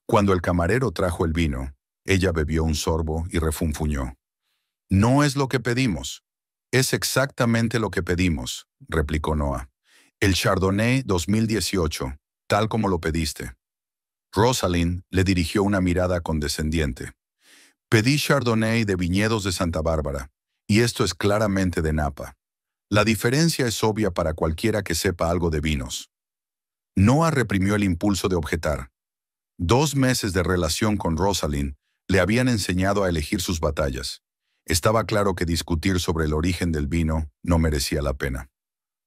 Cuando el camarero trajo el vino, ella bebió un sorbo y refunfuñó. «No es lo que pedimos». «Es exactamente lo que pedimos», replicó Noah. «El Chardonnay 2018, tal como lo pediste». Rosalind le dirigió una mirada condescendiente. «Pedí Chardonnay de viñedos de Santa Bárbara, y esto es claramente de Napa. La diferencia es obvia para cualquiera que sepa algo de vinos». Noah reprimió el impulso de objetar. 2 meses de relación con Rosalind le habían enseñado a elegir sus batallas. Estaba claro que discutir sobre el origen del vino no merecía la pena.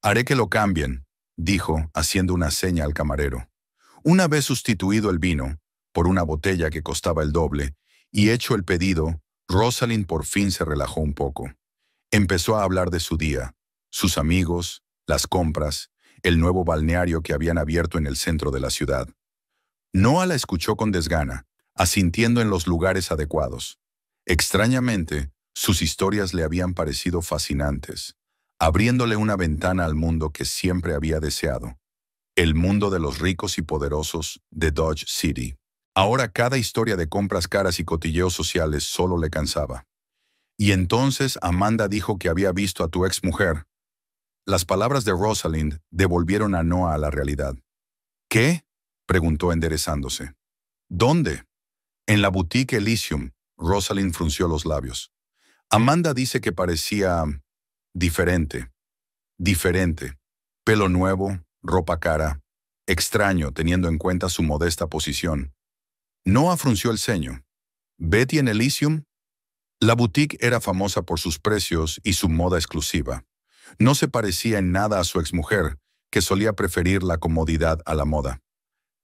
«Haré que lo cambien», dijo, haciendo una seña al camarero. Una vez sustituido el vino, por una botella que costaba el doble, y hecho el pedido, Rosalind por fin se relajó un poco. Empezó a hablar de su día, sus amigos, las compras, el nuevo balneario que habían abierto en el centro de la ciudad. Noah la escuchó con desgana, asintiendo en los lugares adecuados. Extrañamente, sus historias le habían parecido fascinantes, abriéndole una ventana al mundo que siempre había deseado. El mundo de los ricos y poderosos de Dodge City. Ahora cada historia de compras caras y cotilleos sociales solo le cansaba. Y entonces Amanda dijo que había visto a tu exmujer. Las palabras de Rosalind devolvieron a Noah a la realidad. ¿Qué? Preguntó enderezándose. ¿Dónde? En la boutique Elysium. Rosalind frunció los labios. Amanda dice que parecía diferente. Diferente. Pelo nuevo, ropa cara. Extraño, teniendo en cuenta su modesta posición. Noah frunció el ceño. ¿Betty en Elysium? La boutique era famosa por sus precios y su moda exclusiva. No se parecía en nada a su exmujer, que solía preferir la comodidad a la moda.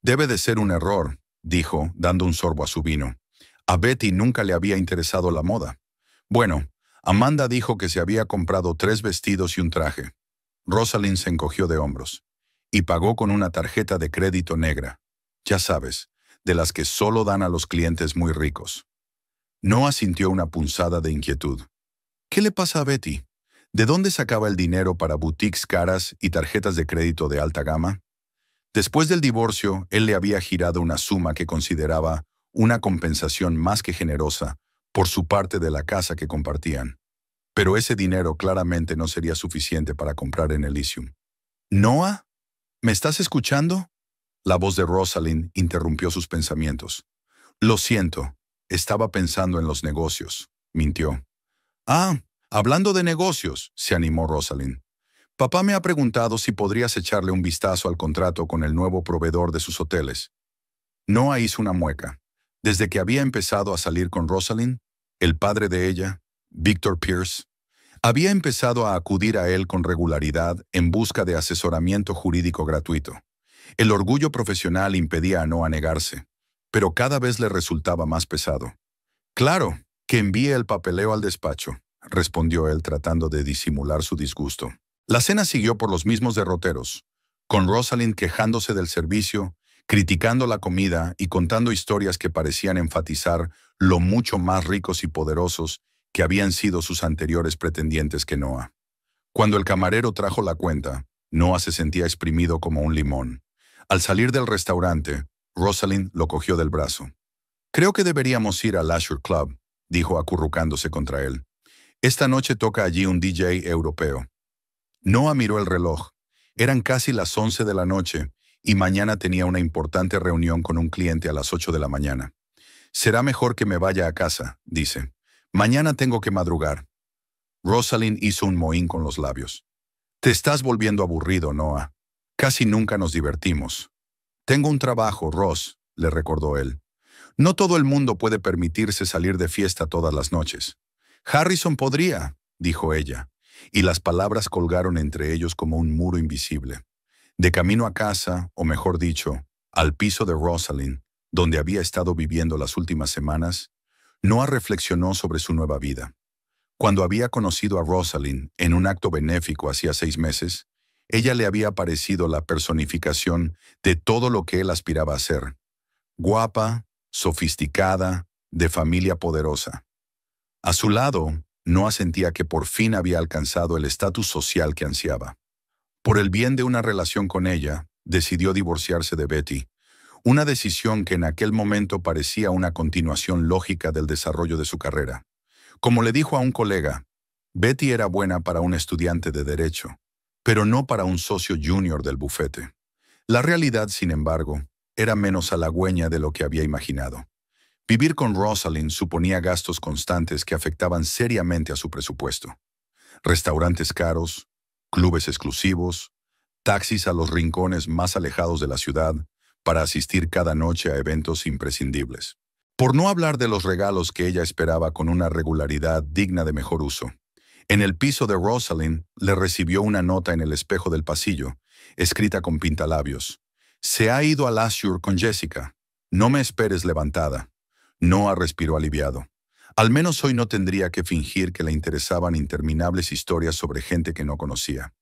Debe de ser un error, dijo, dando un sorbo a su vino. A Betty nunca le había interesado la moda. Bueno, Amanda dijo que se había comprado 3 vestidos y un traje. Rosalind se encogió de hombros. Y pagó con una tarjeta de crédito negra. Ya sabes, de las que solo dan a los clientes muy ricos. Noah sintió una punzada de inquietud. ¿Qué le pasa a Betty? ¿De dónde sacaba el dinero para boutiques caras y tarjetas de crédito de alta gama? Después del divorcio, él le había girado una suma que consideraba una compensación más que generosa por su parte de la casa que compartían. Pero ese dinero claramente no sería suficiente para comprar en Elysium. ¿Noah? ¿Me estás escuchando? La voz de Rosalind interrumpió sus pensamientos. Lo siento, estaba pensando en los negocios, mintió. Ah, hablando de negocios, se animó Rosalind. Papá me ha preguntado si podrías echarle un vistazo al contrato con el nuevo proveedor de sus hoteles. Noah hizo una mueca. Desde que había empezado a salir con Rosalind, el padre de ella, Victor Pierce, había empezado a acudir a él con regularidad en busca de asesoramiento jurídico gratuito. El orgullo profesional impedía a Noah negarse, pero cada vez le resultaba más pesado. Claro, que envíe el papeleo al despacho, respondió él tratando de disimular su disgusto. La cena siguió por los mismos derroteros, con Rosalind quejándose del servicio, criticando la comida y contando historias que parecían enfatizar lo mucho más ricos y poderosos que habían sido sus anteriores pretendientes que Noah. Cuando el camarero trajo la cuenta, Noah se sentía exprimido como un limón. Al salir del restaurante, Rosalind lo cogió del brazo. «Creo que deberíamos ir al Leisure Club», dijo acurrucándose contra él. «Esta noche toca allí un DJ europeo». Noah miró el reloj. Eran casi las 11 de la noche y mañana tenía una importante reunión con un cliente a las 8 de la mañana. «Será mejor que me vaya a casa», dice. «Mañana tengo que madrugar». Rosalind hizo un mohín con los labios. «Te estás volviendo aburrido, Noah. Casi nunca nos divertimos». «Tengo un trabajo, Ross», le recordó él. «No todo el mundo puede permitirse salir de fiesta todas las noches». «Harrison podría», dijo ella, y las palabras colgaron entre ellos como un muro invisible. De camino a casa, o mejor dicho, al piso de Rosalind, donde había estado viviendo las últimas semanas, Noah reflexionó sobre su nueva vida. Cuando había conocido a Rosalind en un acto benéfico hacía 6 meses, ella le había parecido la personificación de todo lo que él aspiraba a ser. Guapa, sofisticada, de familia poderosa. A su lado, Noah sentía que por fin había alcanzado el estatus social que ansiaba. Por el bien de una relación con ella, decidió divorciarse de Betty, una decisión que en aquel momento parecía una continuación lógica del desarrollo de su carrera. Como le dijo a un colega, Betty era buena para un estudiante de derecho, pero no para un socio junior del bufete. La realidad, sin embargo, era menos halagüeña de lo que había imaginado. Vivir con Rosalind suponía gastos constantes que afectaban seriamente a su presupuesto. Restaurantes caros, clubes exclusivos, taxis a los rincones más alejados de la ciudad para asistir cada noche a eventos imprescindibles. Por no hablar de los regalos que ella esperaba con una regularidad digna de mejor uso. En el piso de Rosalind le recibió una nota en el espejo del pasillo, escrita con pintalabios. «Se ha ido al Azure con Jessica. No me esperes levantada». Noah respiró aliviado. Al menos hoy no tendría que fingir que le interesaban interminables historias sobre gente que no conocía.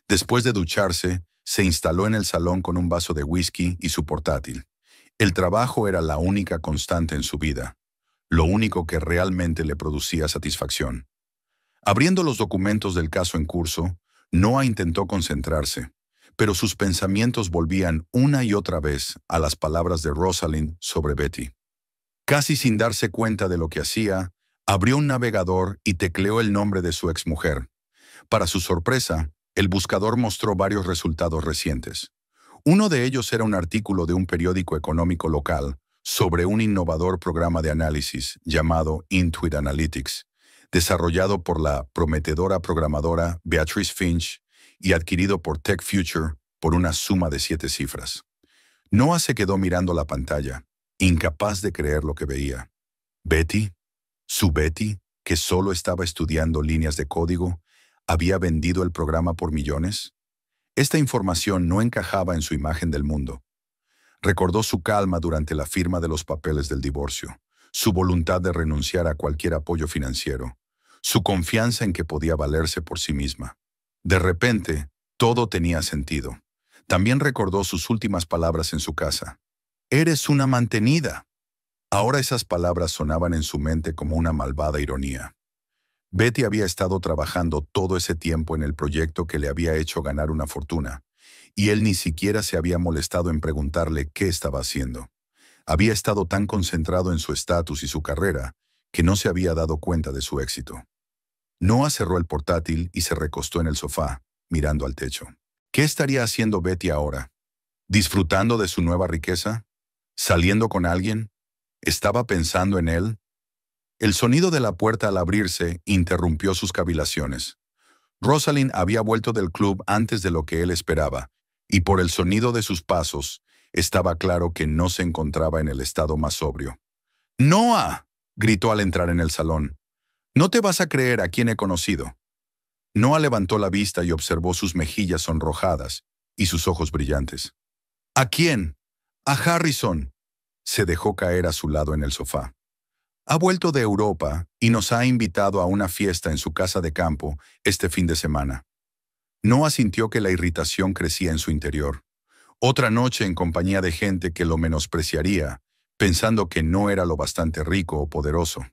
Después de ducharse, se instaló en el salón con un vaso de whisky y su portátil. El trabajo era la única constante en su vida, lo único que realmente le producía satisfacción. Abriendo los documentos del caso en curso, Noah intentó concentrarse, pero sus pensamientos volvían una y otra vez a las palabras de Rosalind sobre Betty. Casi sin darse cuenta de lo que hacía, Abrió un navegador y tecleó el nombre de su exmujer. Para su sorpresa, el buscador mostró varios resultados recientes. Uno de ellos era un artículo de un periódico económico local sobre un innovador programa de análisis llamado Intuit Analytics, desarrollado por la prometedora programadora Beatrice Finch y adquirido por Tech Future por una suma de 7 cifras. Noah se quedó mirando la pantalla, incapaz de creer lo que veía. Betty, su Betty, que solo estaba estudiando líneas de código, ¿había vendido el programa por millones? Esta información no encajaba en su imagen del mundo. Recordó su calma durante la firma de los papeles del divorcio, su voluntad de renunciar a cualquier apoyo financiero, su confianza en que podía valerse por sí misma. De repente, todo tenía sentido. También recordó sus últimas palabras en su casa. «Eres una mantenida». Ahora esas palabras sonaban en su mente como una malvada ironía. Betty había estado trabajando todo ese tiempo en el proyecto que le había hecho ganar una fortuna, y él ni siquiera se había molestado en preguntarle qué estaba haciendo. Había estado tan concentrado en su estatus y su carrera que no se había dado cuenta de su éxito. Noah cerró el portátil y se recostó en el sofá, mirando al techo. ¿Qué estaría haciendo Betty ahora? ¿Disfrutando de su nueva riqueza? ¿Saliendo con alguien? ¿Estaba pensando en él? El sonido de la puerta al abrirse interrumpió sus cavilaciones. Rosalind había vuelto del club antes de lo que él esperaba, y por el sonido de sus pasos, estaba claro que no se encontraba en el estado más sobrio. «¡Noah!», gritó al entrar en el salón. «No te vas a creer a quién he conocido». Noah levantó la vista y observó sus mejillas sonrojadas y sus ojos brillantes. «¿A quién?». «A Harrison». Se dejó caer a su lado en el sofá. «Ha vuelto de Europa y nos ha invitado a una fiesta en su casa de campo este fin de semana». Noah sintió que la irritación crecía en su interior. Otra noche en compañía de gente que lo menospreciaría, pensando que no era lo bastante rico o poderoso.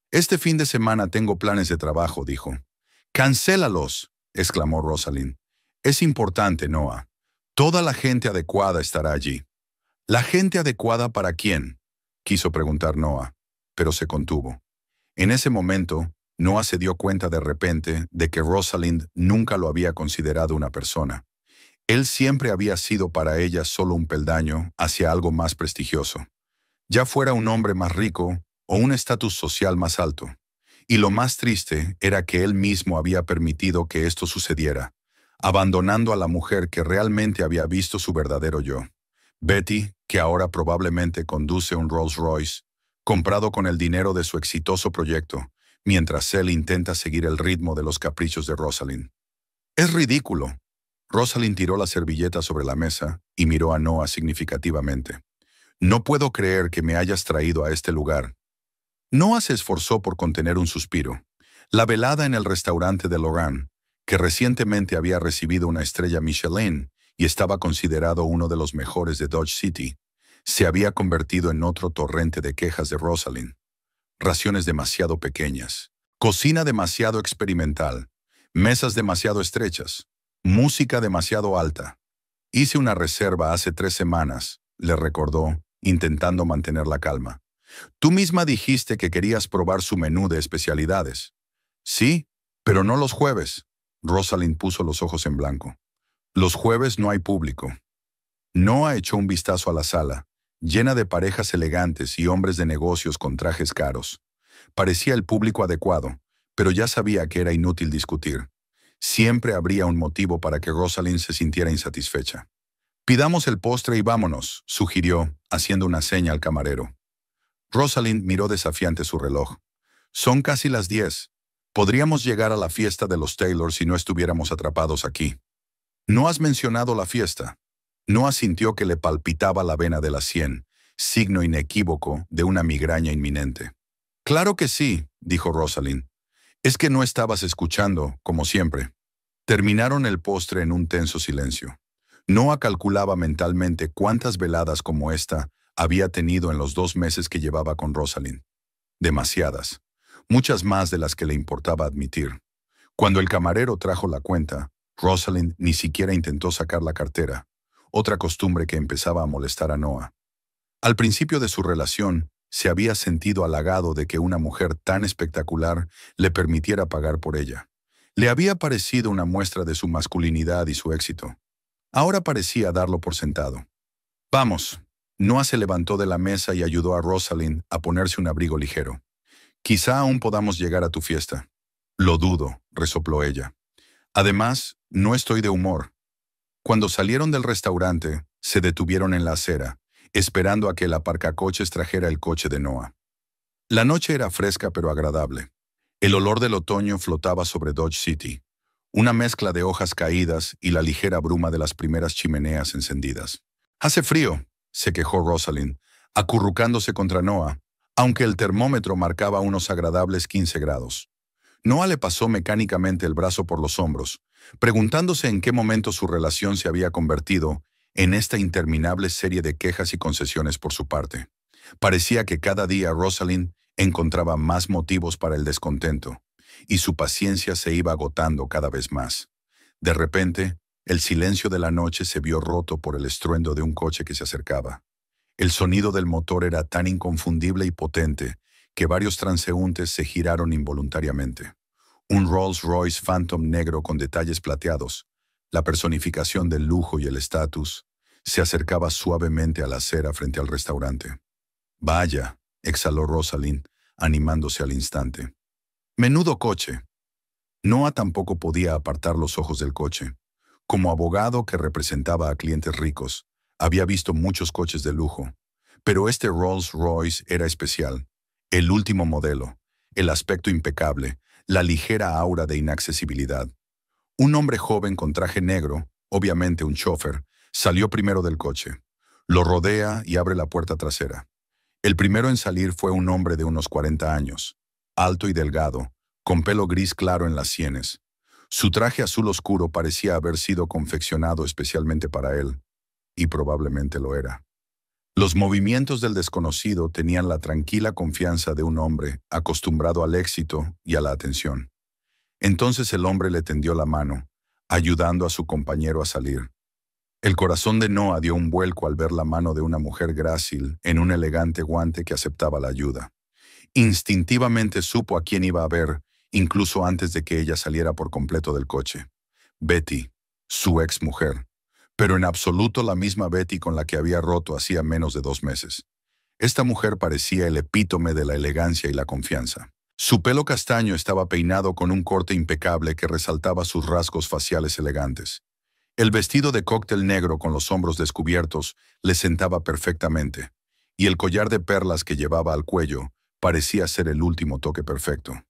«Este fin de semana tengo planes de trabajo», dijo. «¡Cancélalos!», exclamó Rosalind. «Es importante, Noah. Toda la gente adecuada estará allí». «¿La gente adecuada para quién?», quiso preguntar Noah, pero se contuvo. En ese momento, Noah se dio cuenta de repente de que Rosalind nunca lo había considerado una persona. Él siempre había sido para ella solo un peldaño hacia algo más prestigioso, ya fuera un hombre más rico o un estatus social más alto. Y lo más triste era que él mismo había permitido que esto sucediera, abandonando a la mujer que realmente había visto su verdadero yo. Betty, que ahora probablemente conduce un Rolls Royce, comprado con el dinero de su exitoso proyecto, mientras él intenta seguir el ritmo de los caprichos de Rosalind. «Es ridículo». Rosalind tiró la servilleta sobre la mesa y miró a Noah significativamente. «No puedo creer que me hayas traído a este lugar». Noah se esforzó por contener un suspiro. La velada en el restaurante de Lorraine, que recientemente había recibido una estrella Michelin y estaba considerado uno de los mejores de Dodge City, se había convertido en otro torrente de quejas de Rosalind. Raciones demasiado pequeñas, cocina demasiado experimental, mesas demasiado estrechas, música demasiado alta. «Hice una reserva hace 3 semanas», le recordó, intentando mantener la calma. «Tú misma dijiste que querías probar su menú de especialidades». «Sí, pero no los jueves». Rosalind puso los ojos en blanco. «Los jueves no hay público». Noah echó un vistazo a la sala, llena de parejas elegantes y hombres de negocios con trajes caros. Parecía el público adecuado, pero ya sabía que era inútil discutir. Siempre habría un motivo para que Rosalind se sintiera insatisfecha. «Pidamos el postre y vámonos», sugirió, haciendo una seña al camarero. Rosalind miró desafiante su reloj. «Son casi las 10. Podríamos llegar a la fiesta de los Taylor si no estuviéramos atrapados aquí». «¿No has mencionado la fiesta?». Noah sintió que le palpitaba la vena de la sien, signo inequívoco de una migraña inminente. «Claro que sí», dijo Rosalind. «Es que no estabas escuchando, como siempre». Terminaron el postre en un tenso silencio. Noah calculaba mentalmente cuántas veladas como esta había tenido en los 2 meses que llevaba con Rosalind. Demasiadas. Muchas más de las que le importaba admitir. Cuando el camarero trajo la cuenta, Rosalind ni siquiera intentó sacar la cartera, otra costumbre que empezaba a molestar a Noah. Al principio de su relación, Se había sentido halagado de que una mujer tan espectacular le permitiera pagar por ella. Le había parecido una muestra de su masculinidad y su éxito. Ahora parecía darlo por sentado. Vamos. Noah se levantó de la mesa y ayudó a Rosalind a ponerse un abrigo ligero. Quizá aún podamos llegar a tu fiesta. Lo dudo, resopló ella. Además, no estoy de humor. Cuando salieron del restaurante, se detuvieron en la acera, esperando a que el aparcacoches trajera el coche de Noah. La noche era fresca pero agradable. El olor del otoño flotaba sobre Dodge City, una mezcla de hojas caídas y la ligera bruma de las primeras chimeneas encendidas. «Hace frío», se quejó Rosalind, acurrucándose contra Noah, aunque el termómetro marcaba unos agradables 15 grados. Noah le pasó mecánicamente el brazo por los hombros, preguntándose en qué momento su relación se había convertido en esta interminable serie de quejas y concesiones por su parte. Parecía que cada día Rosalind encontraba más motivos para el descontento, y su paciencia se iba agotando cada vez más. De repente, el silencio de la noche se vio roto por el estruendo de un coche que se acercaba. El sonido del motor era tan inconfundible y potente que varios transeúntes se giraron involuntariamente. Un Rolls-Royce Phantom negro con detalles plateados, la personificación del lujo y el estatus, se acercaba suavemente a la acera frente al restaurante. «Vaya», exhaló Rosalind, animándose al instante. «Menudo coche». Noah tampoco podía apartar los ojos del coche. Como abogado que representaba a clientes ricos, había visto muchos coches de lujo, pero este Rolls-Royce era especial. El último modelo, el aspecto impecable, la ligera aura de inaccesibilidad. Un hombre joven con traje negro, obviamente un chófer, salió primero del coche. Lo rodea y abre la puerta trasera. El primero en salir fue un hombre de unos 40 años, alto y delgado, con pelo gris claro en las sienes. Su traje azul oscuro parecía haber sido confeccionado especialmente para él, y probablemente lo era. Los movimientos del desconocido tenían la tranquila confianza de un hombre acostumbrado al éxito y a la atención. Entonces el hombre le tendió la mano, ayudando a su compañero a salir. El corazón de Noah dio un vuelco al ver la mano de una mujer grácil en un elegante guante que aceptaba la ayuda. Instintivamente supo a quién iba a ver, incluso antes de que ella saliera por completo del coche. Betty, su ex mujer, pero en absoluto la misma Betty con la que había roto hacía menos de 2 meses. Esta mujer parecía el epítome de la elegancia y la confianza. Su pelo castaño estaba peinado con un corte impecable que resaltaba sus rasgos faciales elegantes. El vestido de cóctel negro con los hombros descubiertos le sentaba perfectamente, y el collar de perlas que llevaba al cuello parecía ser el último toque perfecto.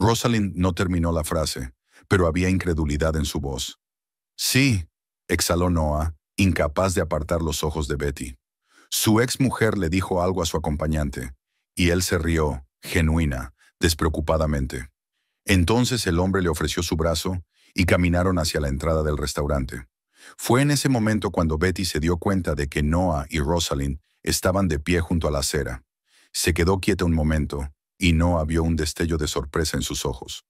Rosalind no terminó la frase, pero había incredulidad en su voz. «Sí», exhaló Noah, incapaz de apartar los ojos de Betty. Su ex mujer le dijo algo a su acompañante, y él se rió, genuina, despreocupadamente. Entonces el hombre le ofreció su brazo y caminaron hacia la entrada del restaurante. Fue en ese momento cuando Betty se dio cuenta de que Noah y Rosalind estaban de pie junto a la acera. Se quedó quieta un momento, y Noah vio un destello de sorpresa en sus ojos.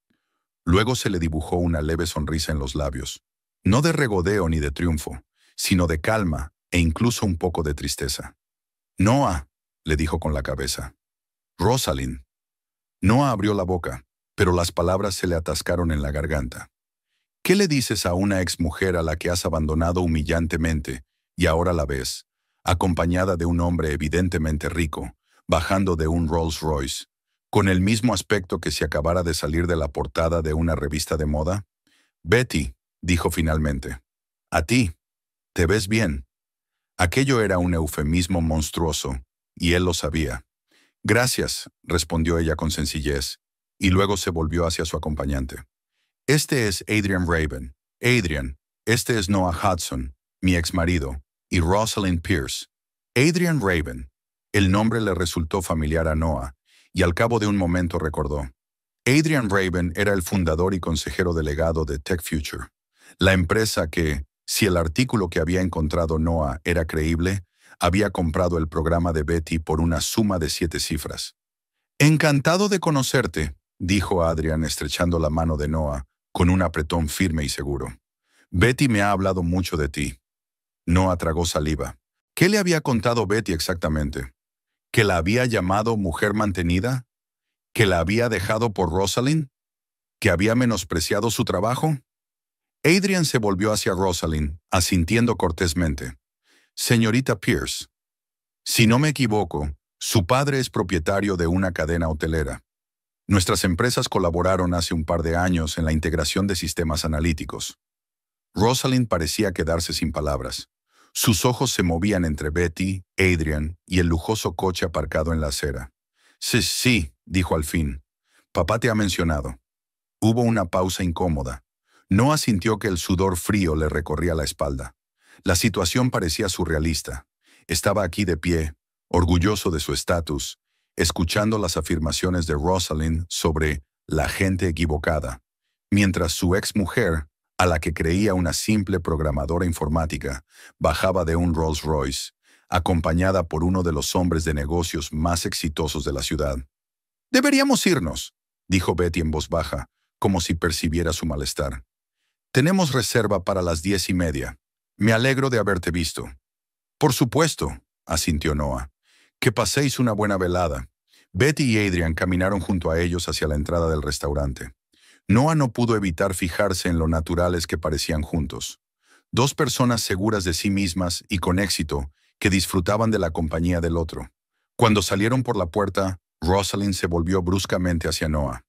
Luego se le dibujó una leve sonrisa en los labios, no de regodeo ni de triunfo, sino de calma e incluso un poco de tristeza. «Noah», le dijo con la cabeza. «Rosalind». Noah abrió la boca, pero las palabras se le atascaron en la garganta. ¿Qué le dices a una exmujer a la que has abandonado humillantemente y ahora la ves, acompañada de un hombre evidentemente rico, bajando de un Rolls Royce, con el mismo aspecto que si acabara de salir de la portada de una revista de moda? «Betty», dijo finalmente, «a ti. Te ves bien». Aquello era un eufemismo monstruoso, y él lo sabía. «Gracias», respondió ella con sencillez, y luego se volvió hacia su acompañante. «Este es Adrian Raven. Adrian, este es Noah Hudson, mi exmarido, y Rosalind Pierce». Adrian Raven. El nombre le resultó familiar a Noah, y al cabo de un momento recordó. Adrian Raven era el fundador y consejero delegado de Tech Future, la empresa que, si el artículo que había encontrado Noah era creíble, había comprado el programa de Betty por una suma de 7 cifras. «Encantado de conocerte», dijo Adrian estrechando la mano de Noah con un apretón firme y seguro. «Betty me ha hablado mucho de ti». Noah tragó saliva. ¿Qué le había contado Betty exactamente? ¿Que la había llamado mujer mantenida? ¿Que la había dejado por Rosalind? ¿Que había menospreciado su trabajo? Adrian se volvió hacia Rosalind, asintiendo cortésmente. Señorita Pierce, si no me equivoco, su padre es propietario de una cadena hotelera. Nuestras empresas colaboraron hace un par de años en la integración de sistemas analíticos. Rosalind parecía quedarse sin palabras. Sus ojos se movían entre Betty, Adrian y el lujoso coche aparcado en la acera. Sí, dijo al fin. Papá te ha mencionado. Hubo una pausa incómoda. Noah sintió que el sudor frío le recorría la espalda. La situación parecía surrealista. Estaba aquí de pie, orgulloso de su estatus, escuchando las afirmaciones de Rosalind sobre la gente equivocada, mientras su exmujer, a la que creía una simple programadora informática, bajaba de un Rolls Royce, acompañada por uno de los hombres de negocios más exitosos de la ciudad. «Deberíamos irnos», dijo Betty en voz baja, como si percibiera su malestar. «Tenemos reserva para las 10:30. Me alegro de haberte visto». «Por supuesto», asintió Noah. «Que paséis una buena velada». Betty y Adrian caminaron junto a ellos hacia la entrada del restaurante. Noah no pudo evitar fijarse en lo naturales que parecían juntos. Dos personas seguras de sí mismas y con éxito que disfrutaban de la compañía del otro. Cuando salieron por la puerta, Rosalind se volvió bruscamente hacia Noah.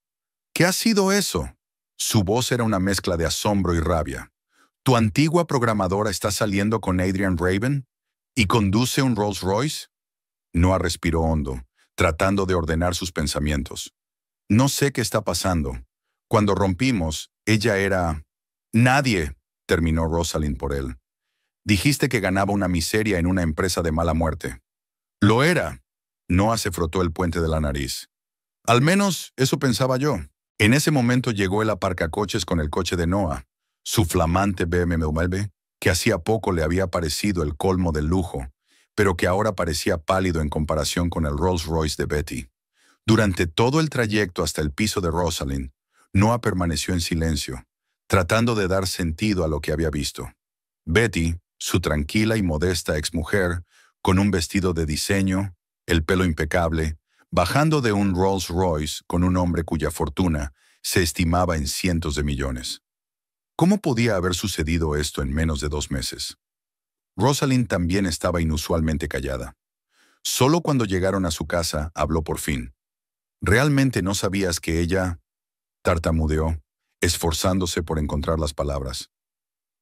«¿Qué ha sido eso?» Su voz era una mezcla de asombro y rabia. «¿Tu antigua programadora está saliendo con Adrian Raven? ¿Y conduce un Rolls Royce?» Noah respiró hondo, tratando de ordenar sus pensamientos. «No sé qué está pasando. Cuando rompimos, ella era...» «Nadie», terminó Rosalind por él. «Dijiste que ganaba una miseria en una empresa de mala muerte». «Lo era». Noah se frotó el puente de la nariz. «Al menos eso pensaba yo». En ese momento llegó el aparcacoches con el coche de Noah, su flamante BMW, que hacía poco le había parecido el colmo del lujo, pero que ahora parecía pálido en comparación con el Rolls Royce de Betty. Durante todo el trayecto hasta el piso de Rosalind, Noah permaneció en silencio, tratando de dar sentido a lo que había visto. Betty, su tranquila y modesta exmujer, con un vestido de diseño, el pelo impecable, bajando de un Rolls Royce con un hombre cuya fortuna se estimaba en cientos de millones. ¿Cómo podía haber sucedido esto en menos de 2 meses? Rosalind también estaba inusualmente callada. Solo cuando llegaron a su casa habló por fin. «¿Realmente no sabías que ella...?» Tartamudeó, esforzándose por encontrar las palabras.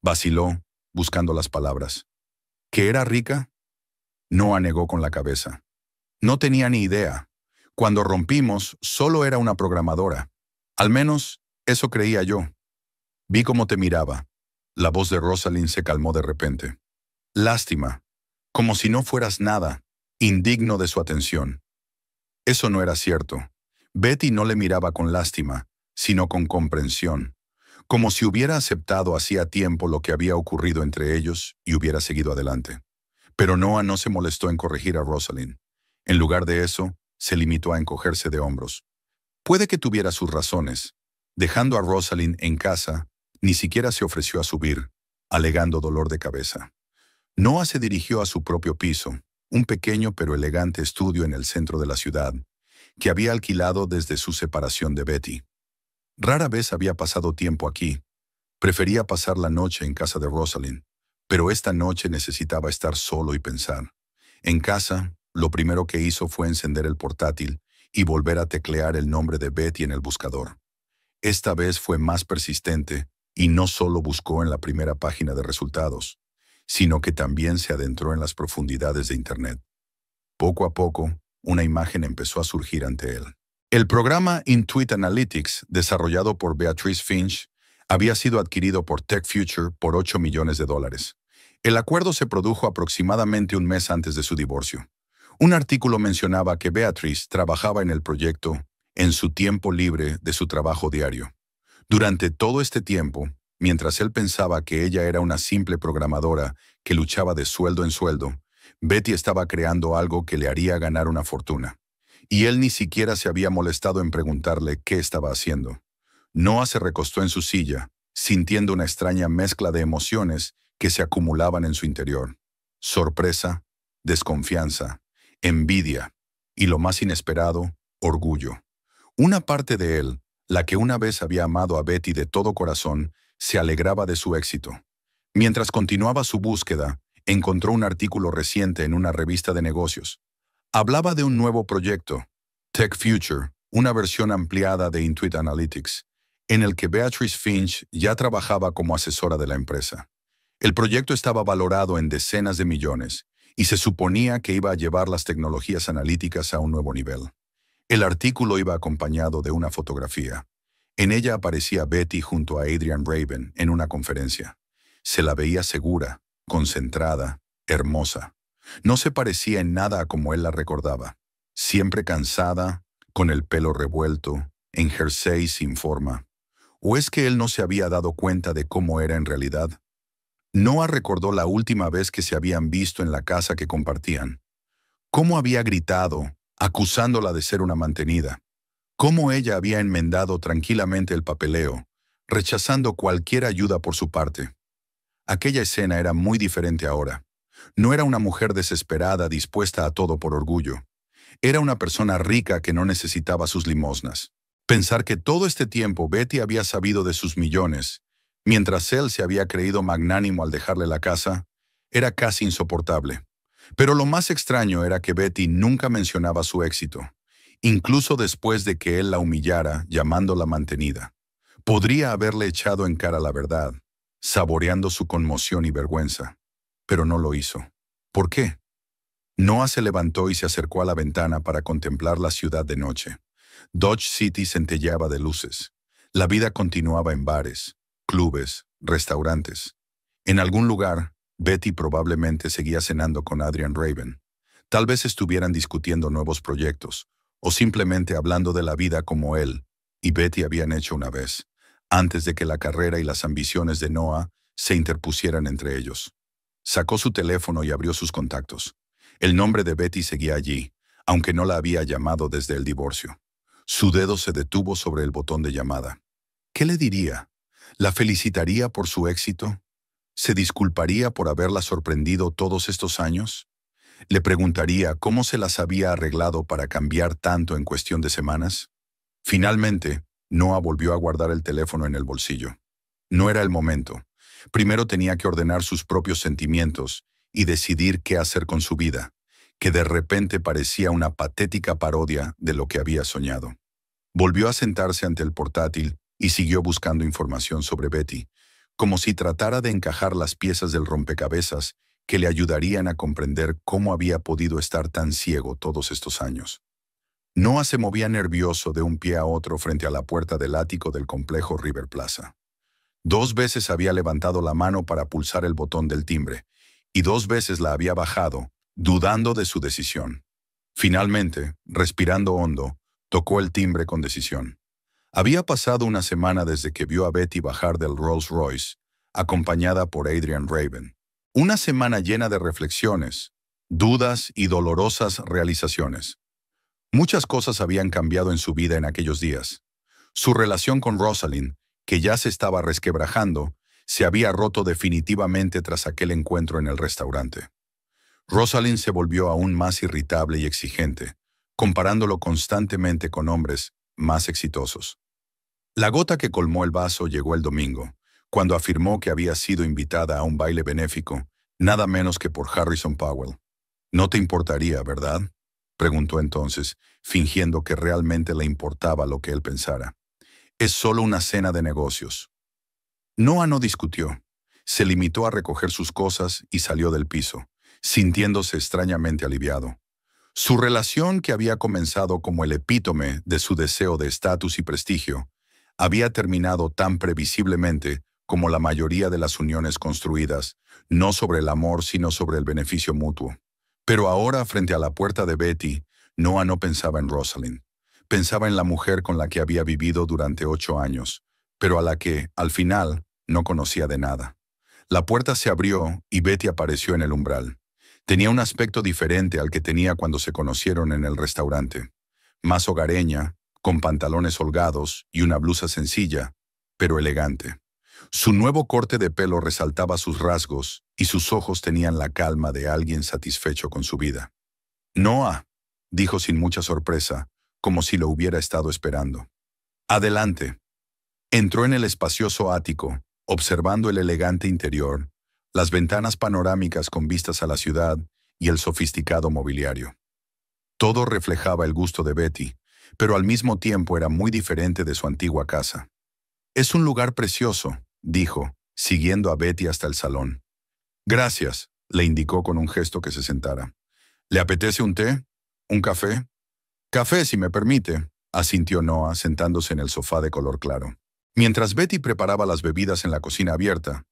Vaciló, buscando las palabras. ¿Que era rica? Noah negó con la cabeza. «No tenía ni idea. Cuando rompimos, solo era una programadora. Al menos, eso creía yo». «Vi cómo te miraba». La voz de Rosalind se calmó de repente. «Lástima. Como si no fueras nada, indigno de su atención». Eso no era cierto. Betty no le miraba con lástima, sino con comprensión, como si hubiera aceptado hacía tiempo lo que había ocurrido entre ellos y hubiera seguido adelante. Pero Noah no se molestó en corregir a Rosalind. En lugar de eso, se limitó a encogerse de hombros. Puede que tuviera sus razones. Dejando a Rosalind en casa, ni siquiera se ofreció a subir, alegando dolor de cabeza. Noah se dirigió a su propio piso, un pequeño pero elegante estudio en el centro de la ciudad, que había alquilado desde su separación de Betty. Rara vez había pasado tiempo aquí. Prefería pasar la noche en casa de Rosalind, pero esta noche necesitaba estar solo y pensar. En casa, lo primero que hizo fue encender el portátil y volver a teclear el nombre de Betty en el buscador. Esta vez fue más persistente y no solo buscó en la primera página de resultados, sino que también se adentró en las profundidades de Internet. Poco a poco, una imagen empezó a surgir ante él. El programa Intuit Analytics, desarrollado por Beatrice Finch, había sido adquirido por Tech Future por $8 millones. El acuerdo se produjo aproximadamente un mes antes de su divorcio. Un artículo mencionaba que Beatrice trabajaba en el proyecto en su tiempo libre de su trabajo diario. Durante todo este tiempo, mientras él pensaba que ella era una simple programadora que luchaba de sueldo en sueldo, Betty estaba creando algo que le haría ganar una fortuna. Y él ni siquiera se había molestado en preguntarle qué estaba haciendo. Noah se recostó en su silla, sintiendo una extraña mezcla de emociones que se acumulaban en su interior. Sorpresa, desconfianza, envidia Y lo más inesperado, orgullo. Una parte de él, la que una vez había amado a Betty de todo corazón, se alegraba de su éxito. Mientras continuaba su búsqueda, encontró un artículo reciente en una revista de negocios. Hablaba de un nuevo proyecto, Tech Future, una versión ampliada de Intuit Analytics, en el que Beatrice Finch ya trabajaba como asesora de la empresa. El proyecto estaba valorado en decenas de millones y se suponía que iba a llevar las tecnologías analíticas a un nuevo nivel. El artículo iba acompañado de una fotografía. En ella aparecía Betty junto a Adrian Raven en una conferencia. Se la veía segura, concentrada, hermosa. No se parecía en nada a como él la recordaba. Siempre cansada, con el pelo revuelto, en jersey sin forma. ¿O es que él no se había dado cuenta de cómo era en realidad? Noah recordó la última vez que se habían visto en la casa que compartían. Cómo había gritado, acusándola de ser una mantenida. Cómo ella había enmendado tranquilamente el papeleo, rechazando cualquier ayuda por su parte. Aquella escena era muy diferente ahora. No era una mujer desesperada dispuesta a todo por orgullo. Era una persona rica que no necesitaba sus limosnas. Pensar que todo este tiempo Betty había sabido de sus millones, mientras él se había creído magnánimo al dejarle la casa, era casi insoportable. Pero lo más extraño era que Betty nunca mencionaba su éxito, incluso después de que él la humillara llamándola mantenida. Podría haberle echado en cara la verdad, saboreando su conmoción y vergüenza, pero no lo hizo. ¿Por qué? Noah se levantó y se acercó a la ventana para contemplar la ciudad de noche. Dodge City centelleaba de luces. La vida continuaba en bares, clubes, restaurantes. En algún lugar, Betty probablemente seguía cenando con Adrian Raven. Tal vez estuvieran discutiendo nuevos proyectos, o simplemente hablando de la vida como él y Betty habían hecho una vez, antes de que la carrera y las ambiciones de Noah se interpusieran entre ellos. Sacó su teléfono y abrió sus contactos. El nombre de Betty seguía allí, aunque no la había llamado desde el divorcio. Su dedo se detuvo sobre el botón de llamada. ¿Qué le diría? ¿La felicitaría por su éxito? ¿Se disculparía por haberla sorprendido todos estos años? ¿Le preguntaría cómo se las había arreglado para cambiar tanto en cuestión de semanas? Finalmente, Noah volvió a guardar el teléfono en el bolsillo. No era el momento. Primero tenía que ordenar sus propios sentimientos y decidir qué hacer con su vida, que de repente parecía una patética parodia de lo que había soñado. Volvió a sentarse ante el portátil y siguió buscando información sobre Betty, como si tratara de encajar las piezas del rompecabezas que le ayudarían a comprender cómo había podido estar tan ciego todos estos años. Noah se movía nervioso de un pie a otro frente a la puerta del ático del complejo River Plaza. 2 veces había levantado la mano para pulsar el botón del timbre, y 2 veces la había bajado, dudando de su decisión. Finalmente, respirando hondo, tocó el timbre con decisión. Había pasado una semana desde que vio a Betty bajar del Rolls Royce, acompañada por Adrian Raven. Una semana llena de reflexiones, dudas y dolorosas realizaciones. Muchas cosas habían cambiado en su vida en aquellos días. Su relación con Rosalind, que ya se estaba resquebrajando, se había roto definitivamente tras aquel encuentro en el restaurante. Rosalind se volvió aún más irritable y exigente, comparándolo constantemente con hombres más exitosos. La gota que colmó el vaso llegó el domingo, cuando afirmó que había sido invitada a un baile benéfico, nada menos que por Harrison Powell. «No te importaría, ¿verdad?», preguntó entonces, fingiendo que realmente le importaba lo que él pensara. «Es solo una cena de negocios». Noah no discutió. Se limitó a recoger sus cosas y salió del piso, sintiéndose extrañamente aliviado. Su relación, que había comenzado como el epítome de su deseo de estatus y prestigio, había terminado tan previsiblemente como la mayoría de las uniones construidas, no sobre el amor sino sobre el beneficio mutuo. Pero ahora, frente a la puerta de Betty, Noah no pensaba en Rosalind. Pensaba en la mujer con la que había vivido durante 8 años, pero a la que, al final, no conocía de nada. La puerta se abrió y Betty apareció en el umbral. Tenía un aspecto diferente al que tenía cuando se conocieron en el restaurante. Más hogareña, con pantalones holgados y una blusa sencilla, pero elegante. Su nuevo corte de pelo resaltaba sus rasgos y sus ojos tenían la calma de alguien satisfecho con su vida. «Noah», dijo sin mucha sorpresa, como si lo hubiera estado esperando. Adelante. Entró en el espacioso ático, observando el elegante interior, las ventanas panorámicas con vistas a la ciudad y el sofisticado mobiliario. Todo reflejaba el gusto de Betty, pero al mismo tiempo era muy diferente de su antigua casa. «Es un lugar precioso», dijo, siguiendo a Betty hasta el salón. «Gracias», le indicó con un gesto que se sentara. «¿Le apetece un té? ¿Un café?» «Café, si me permite», asintió Noah sentándose en el sofá de color claro. Mientras Betty preparaba las bebidas en la cocina abierta,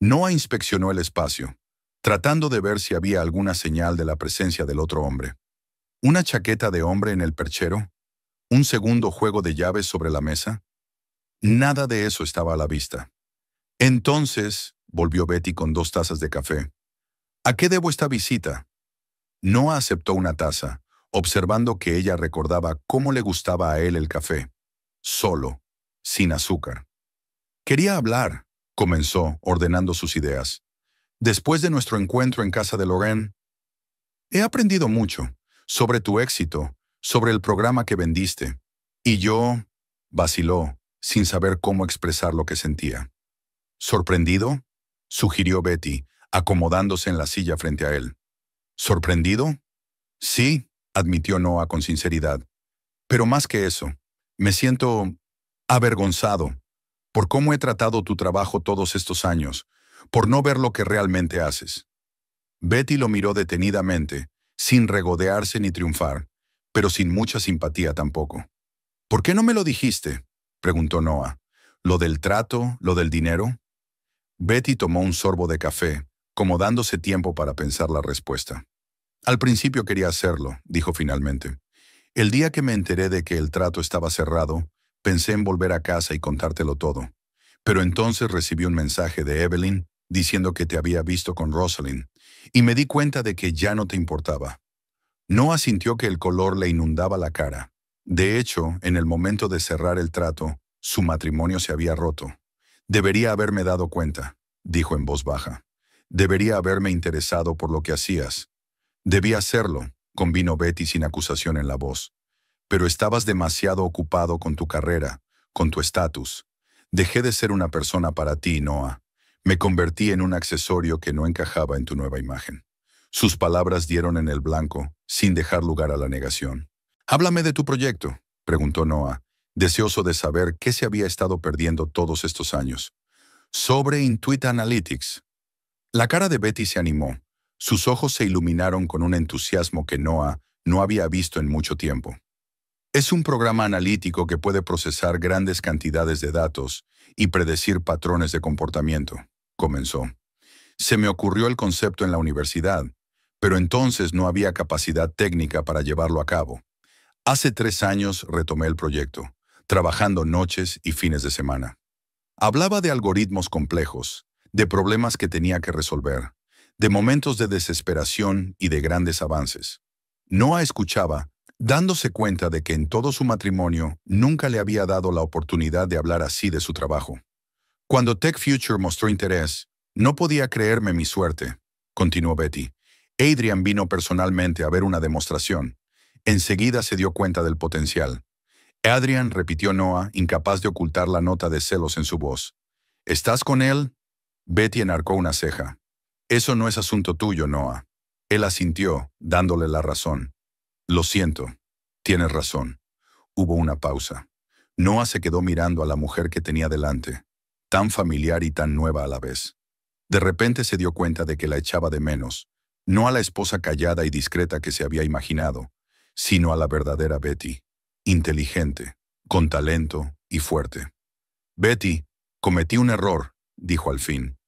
Noah inspeccionó el espacio, tratando de ver si había alguna señal de la presencia del otro hombre. ¿Una chaqueta de hombre en el perchero? ¿Un segundo juego de llaves sobre la mesa? Nada de eso estaba a la vista. Entonces, volvió Betty con 2 tazas de café. ¿A qué debo esta visita? Noah aceptó una taza, observando que ella recordaba cómo le gustaba a él el café. Solo, sin azúcar. Quería hablar, comenzó, ordenando sus ideas. Después de nuestro encuentro en casa de Lorraine, he aprendido mucho sobre tu éxito, sobre el programa que vendiste. Y yo, vaciló, sin saber cómo expresar lo que sentía. ¿Sorprendido?, sugirió Betty, acomodándose en la silla frente a él. ¿Sorprendido? Sí, admitió Noah con sinceridad. Pero más que eso, me siento avergonzado por cómo he tratado tu trabajo todos estos años, por no ver lo que realmente haces. Betty lo miró detenidamente, sin regodearse ni triunfar, pero sin mucha simpatía tampoco. ¿Por qué no me lo dijiste?, preguntó Noah. ¿Lo del trato, lo del dinero? Betty tomó un sorbo de café, como dándose tiempo para pensar la respuesta. Al principio quería hacerlo, dijo finalmente. El día que me enteré de que el trato estaba cerrado, pensé en volver a casa y contártelo todo. Pero entonces recibí un mensaje de Evelyn diciendo que te había visto con Rosalind, y me di cuenta de que ya no te importaba. Noah sintió que el color le inundaba la cara. De hecho, en el momento de cerrar el trato, su matrimonio se había roto. Debería haberme dado cuenta, dijo en voz baja. Debería haberme interesado por lo que hacías. Debía hacerlo, convino Betty sin acusación en la voz. Pero estabas demasiado ocupado con tu carrera, con tu estatus. Dejé de ser una persona para ti, Noah. Me convertí en un accesorio que no encajaba en tu nueva imagen. Sus palabras dieron en el blanco, sin dejar lugar a la negación. «Háblame de tu proyecto», preguntó Noah, deseoso de saber qué se había estado perdiendo todos estos años. «Sobre Intuit Analytics». La cara de Betty se animó. Sus ojos se iluminaron con un entusiasmo que Noah no había visto en mucho tiempo. Es un programa analítico que puede procesar grandes cantidades de datos y predecir patrones de comportamiento, comenzó. Se me ocurrió el concepto en la universidad, pero entonces no había capacidad técnica para llevarlo a cabo. Hace 3 años retomé el proyecto, trabajando noches y fines de semana. Hablaba de algoritmos complejos, de problemas que tenía que resolver, de momentos de desesperación y de grandes avances. Noah escuchaba, dándose cuenta de que en todo su matrimonio nunca le había dado la oportunidad de hablar así de su trabajo. Cuando Tech Future mostró interés, no podía creerme mi suerte, continuó Betty. Adrian vino personalmente a ver una demostración. Enseguida se dio cuenta del potencial. Adrian, repitió Noah, incapaz de ocultar la nota de celos en su voz. ¿Estás con él? Betty enarcó una ceja. Eso no es asunto tuyo, Noah. Él asintió, dándole la razón. Lo siento. Tienes razón. Hubo una pausa. Noah se quedó mirando a la mujer que tenía delante, tan familiar y tan nueva a la vez. De repente se dio cuenta de que la echaba de menos, no a la esposa callada y discreta que se había imaginado, sino a la verdadera Betty, inteligente, con talento y fuerte. «Betty, cometí un error», dijo al fin.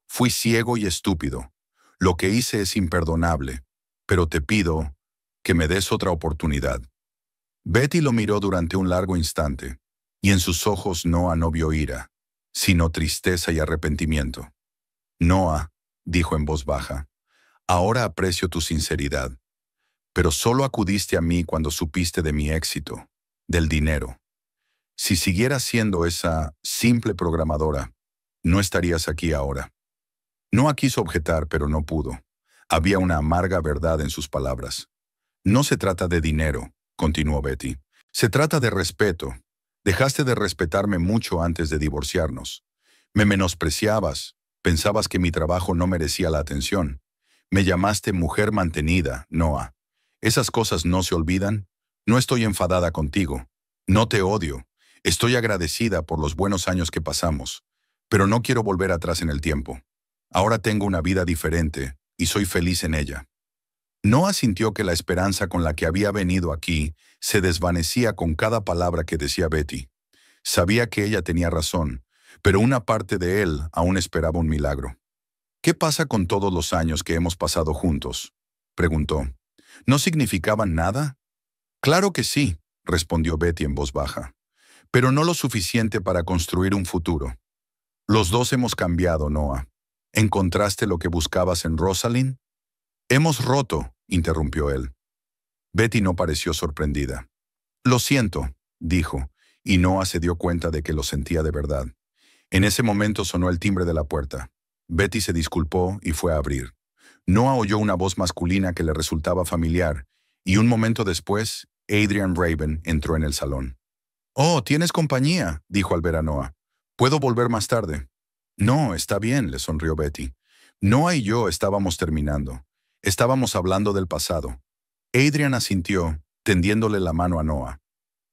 «Fui ciego y estúpido. Lo que hice es imperdonable, pero te pido que me des otra oportunidad». Betty lo miró durante un largo instante, y en sus ojos Noah no vio ira, sino tristeza y arrepentimiento. «Noah», dijo en voz baja, «ahora aprecio tu sinceridad, pero solo acudiste a mí cuando supiste de mi éxito, del dinero. Si siguieras siendo esa simple programadora, no estarías aquí ahora». Noah quiso objetar, pero no pudo. Había una amarga verdad en sus palabras. No se trata de dinero, continuó Betty. Se trata de respeto. Dejaste de respetarme mucho antes de divorciarnos. Me menospreciabas, pensabas que mi trabajo no merecía la atención. Me llamaste mujer mantenida, Noah. ¿Esas cosas no se olvidan? No estoy enfadada contigo. No te odio. Estoy agradecida por los buenos años que pasamos, pero no quiero volver atrás en el tiempo. Ahora tengo una vida diferente y soy feliz en ella. Noah sintió que la esperanza con la que había venido aquí se desvanecía con cada palabra que decía Betty. Sabía que ella tenía razón, pero una parte de él aún esperaba un milagro. ¿Qué pasa con todos los años que hemos pasado juntos?, preguntó. ¿No significaban nada? Claro que sí, respondió Betty en voz baja, pero no lo suficiente para construir un futuro. Los dos hemos cambiado, Noah. ¿Encontraste lo que buscabas en Rosalind? Hemos roto, interrumpió él. Betty no pareció sorprendida. Lo siento, dijo, y Noah se dio cuenta de que lo sentía de verdad. En ese momento sonó el timbre de la puerta. Betty se disculpó y fue a abrir. Noah oyó una voz masculina que le resultaba familiar, y un momento después, Adrian Raven entró en el salón. «Oh, ¿tienes compañía?», dijo al ver a Noah. «¿Puedo volver más tarde?». «No, está bien», le sonrió Betty. Noah y yo estábamos terminando. Estábamos hablando del pasado. Adrian asintió, tendiéndole la mano a Noah.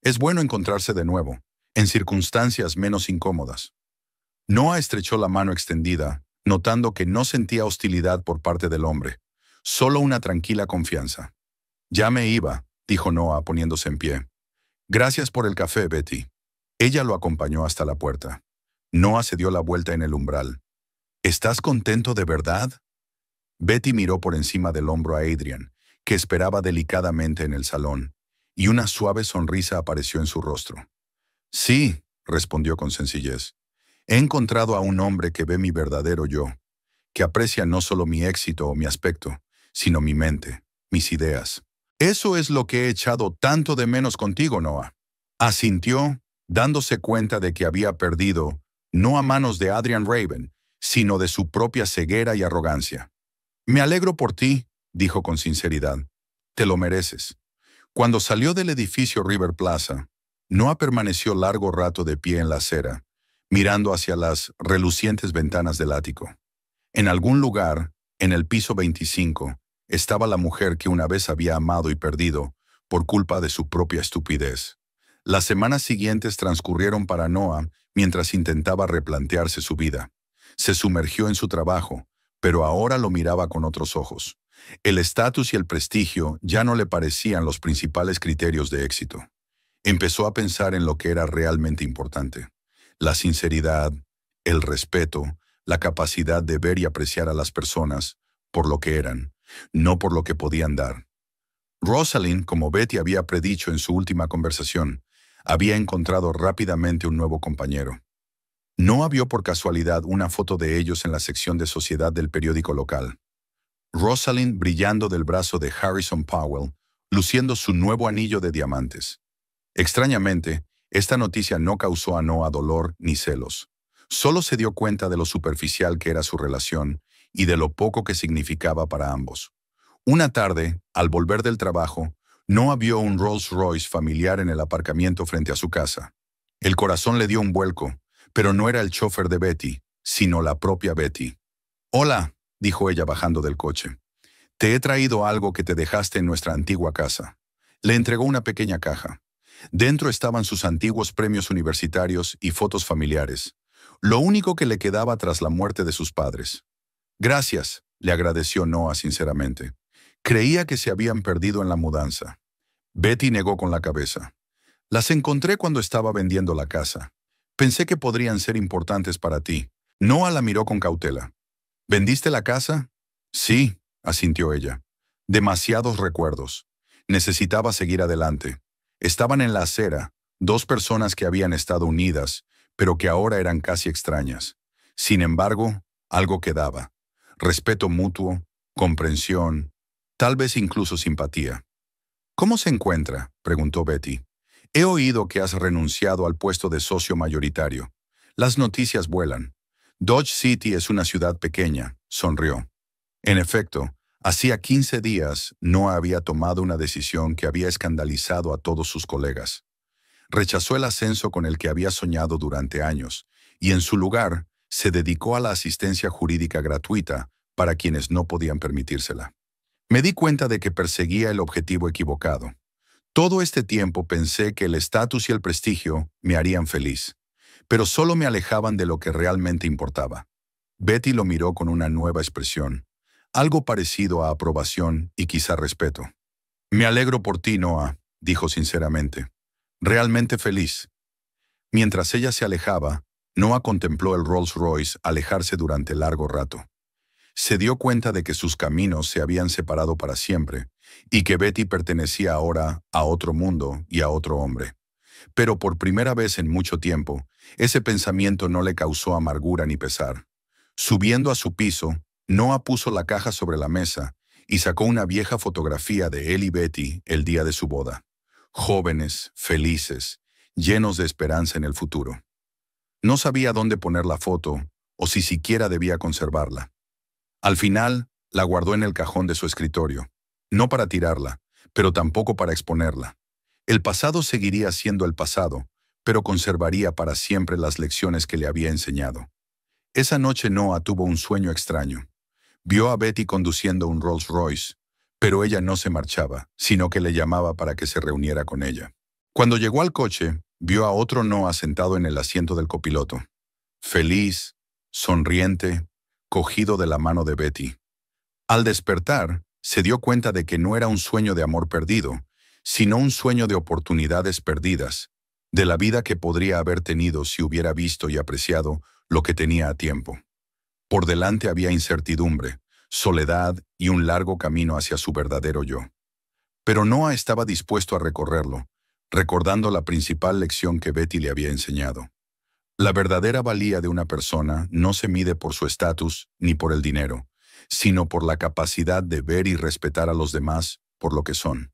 «Es bueno encontrarse de nuevo, en circunstancias menos incómodas». Noah estrechó la mano extendida, notando que no sentía hostilidad por parte del hombre, solo una tranquila confianza. «Ya me iba», dijo Noah poniéndose en pie. «Gracias por el café, Betty». Ella lo acompañó hasta la puerta. Noah se dio la vuelta en el umbral. «¿Estás contento de verdad?». Betty miró por encima del hombro a Adrian, que esperaba delicadamente en el salón, y una suave sonrisa apareció en su rostro. «Sí», respondió con sencillez. «He encontrado a un hombre que ve mi verdadero yo, que aprecia no solo mi éxito o mi aspecto, sino mi mente, mis ideas. Eso es lo que he echado tanto de menos contigo, Noah». Asintió, dándose cuenta de que había perdido, no a manos de Adrian Raven, sino de su propia ceguera y arrogancia. «Me alegro por ti», dijo con sinceridad. «Te lo mereces». Cuando salió del edificio River Plaza, Noah permaneció largo rato de pie en la acera, mirando hacia las relucientes ventanas del ático. En algún lugar, en el piso 25, estaba la mujer que una vez había amado y perdido por culpa de su propia estupidez. Las semanas siguientes transcurrieron para Noah mientras intentaba replantearse su vida. Se sumergió en su trabajo, pero ahora lo miraba con otros ojos. El estatus y el prestigio ya no le parecían los principales criterios de éxito. Empezó a pensar en lo que era realmente importante: la sinceridad, el respeto, la capacidad de ver y apreciar a las personas por lo que eran, no por lo que podían dar. Rosalind, como Betty había predicho en su última conversación, había encontrado rápidamente un nuevo compañero. Noah vio por casualidad una foto de ellos en la sección de sociedad del periódico local. Rosalind brillando del brazo de Harrison Powell, luciendo su nuevo anillo de diamantes. Extrañamente, esta noticia no causó a Noah dolor ni celos. Solo se dio cuenta de lo superficial que era su relación y de lo poco que significaba para ambos. Una tarde, al volver del trabajo, Noah vio un Rolls Royce familiar en el aparcamiento frente a su casa. El corazón le dio un vuelco, pero no era el chofer de Betty, sino la propia Betty. «Hola», dijo ella bajando del coche. «Te he traído algo que te dejaste en nuestra antigua casa». Le entregó una pequeña caja. Dentro estaban sus antiguos premios universitarios y fotos familiares, lo único que le quedaba tras la muerte de sus padres. «Gracias», le agradeció Noah sinceramente. Creía que se habían perdido en la mudanza. Betty negó con la cabeza. «Las encontré cuando estaba vendiendo la casa. Pensé que podrían ser importantes para ti». Noah la miró con cautela. «¿Vendiste la casa?». «Sí», asintió ella. «Demasiados recuerdos. Necesitaba seguir adelante». Estaban en la acera, dos personas que habían estado unidas, pero que ahora eran casi extrañas. Sin embargo, algo quedaba: respeto mutuo, comprensión, tal vez incluso simpatía. «¿Cómo se encuentra?», preguntó Betty. «He oído que has renunciado al puesto de socio mayoritario. Las noticias vuelan». «Dodge City es una ciudad pequeña», sonrió. «En efecto, Hacía 15 días Noah había tomado una decisión que había escandalizado a todos sus colegas. Rechazó el ascenso con el que había soñado durante años y en su lugar se dedicó a la asistencia jurídica gratuita para quienes no podían permitírsela. Me di cuenta de que perseguía el objetivo equivocado. Todo este tiempo pensé que el estatus y el prestigio me harían feliz, pero solo me alejaban de lo que realmente importaba. Betty lo miró con una nueva expresión, algo parecido a aprobación y quizá respeto. Me alegro por ti, Noah, dijo sinceramente. Realmente feliz. Mientras ella se alejaba, Noah contempló el Rolls Royce alejarse durante largo rato. Se dio cuenta de que sus caminos se habían separado para siempre y que Betty pertenecía ahora a otro mundo y a otro hombre. Pero por primera vez en mucho tiempo, ese pensamiento no le causó amargura ni pesar. Subiendo a su piso, Noah puso la caja sobre la mesa y sacó una vieja fotografía de él y Betty el día de su boda. Jóvenes, felices, llenos de esperanza en el futuro. No sabía dónde poner la foto o si siquiera debía conservarla. Al final, la guardó en el cajón de su escritorio, no para tirarla, pero tampoco para exponerla. El pasado seguiría siendo el pasado, pero conservaría para siempre las lecciones que le había enseñado. Esa noche Noah tuvo un sueño extraño. Vio a Betty conduciendo un Rolls Royce, pero ella no se marchaba, sino que le llamaba para que se reuniera con ella. Cuando llegó al coche, vio a otro Noah sentado en el asiento del copiloto. Feliz, sonriente, cogido de la mano de Betty. Al despertar, se dio cuenta de que no era un sueño de amor perdido, sino un sueño de oportunidades perdidas, de la vida que podría haber tenido si hubiera visto y apreciado lo que tenía a tiempo. Por delante había incertidumbre, soledad y un largo camino hacia su verdadero yo. Pero Noah estaba dispuesto a recorrerlo, recordando la principal lección que Betty le había enseñado. La verdadera valía de una persona no se mide por su estatus ni por el dinero, sino por la capacidad de ver y respetar a los demás por lo que son.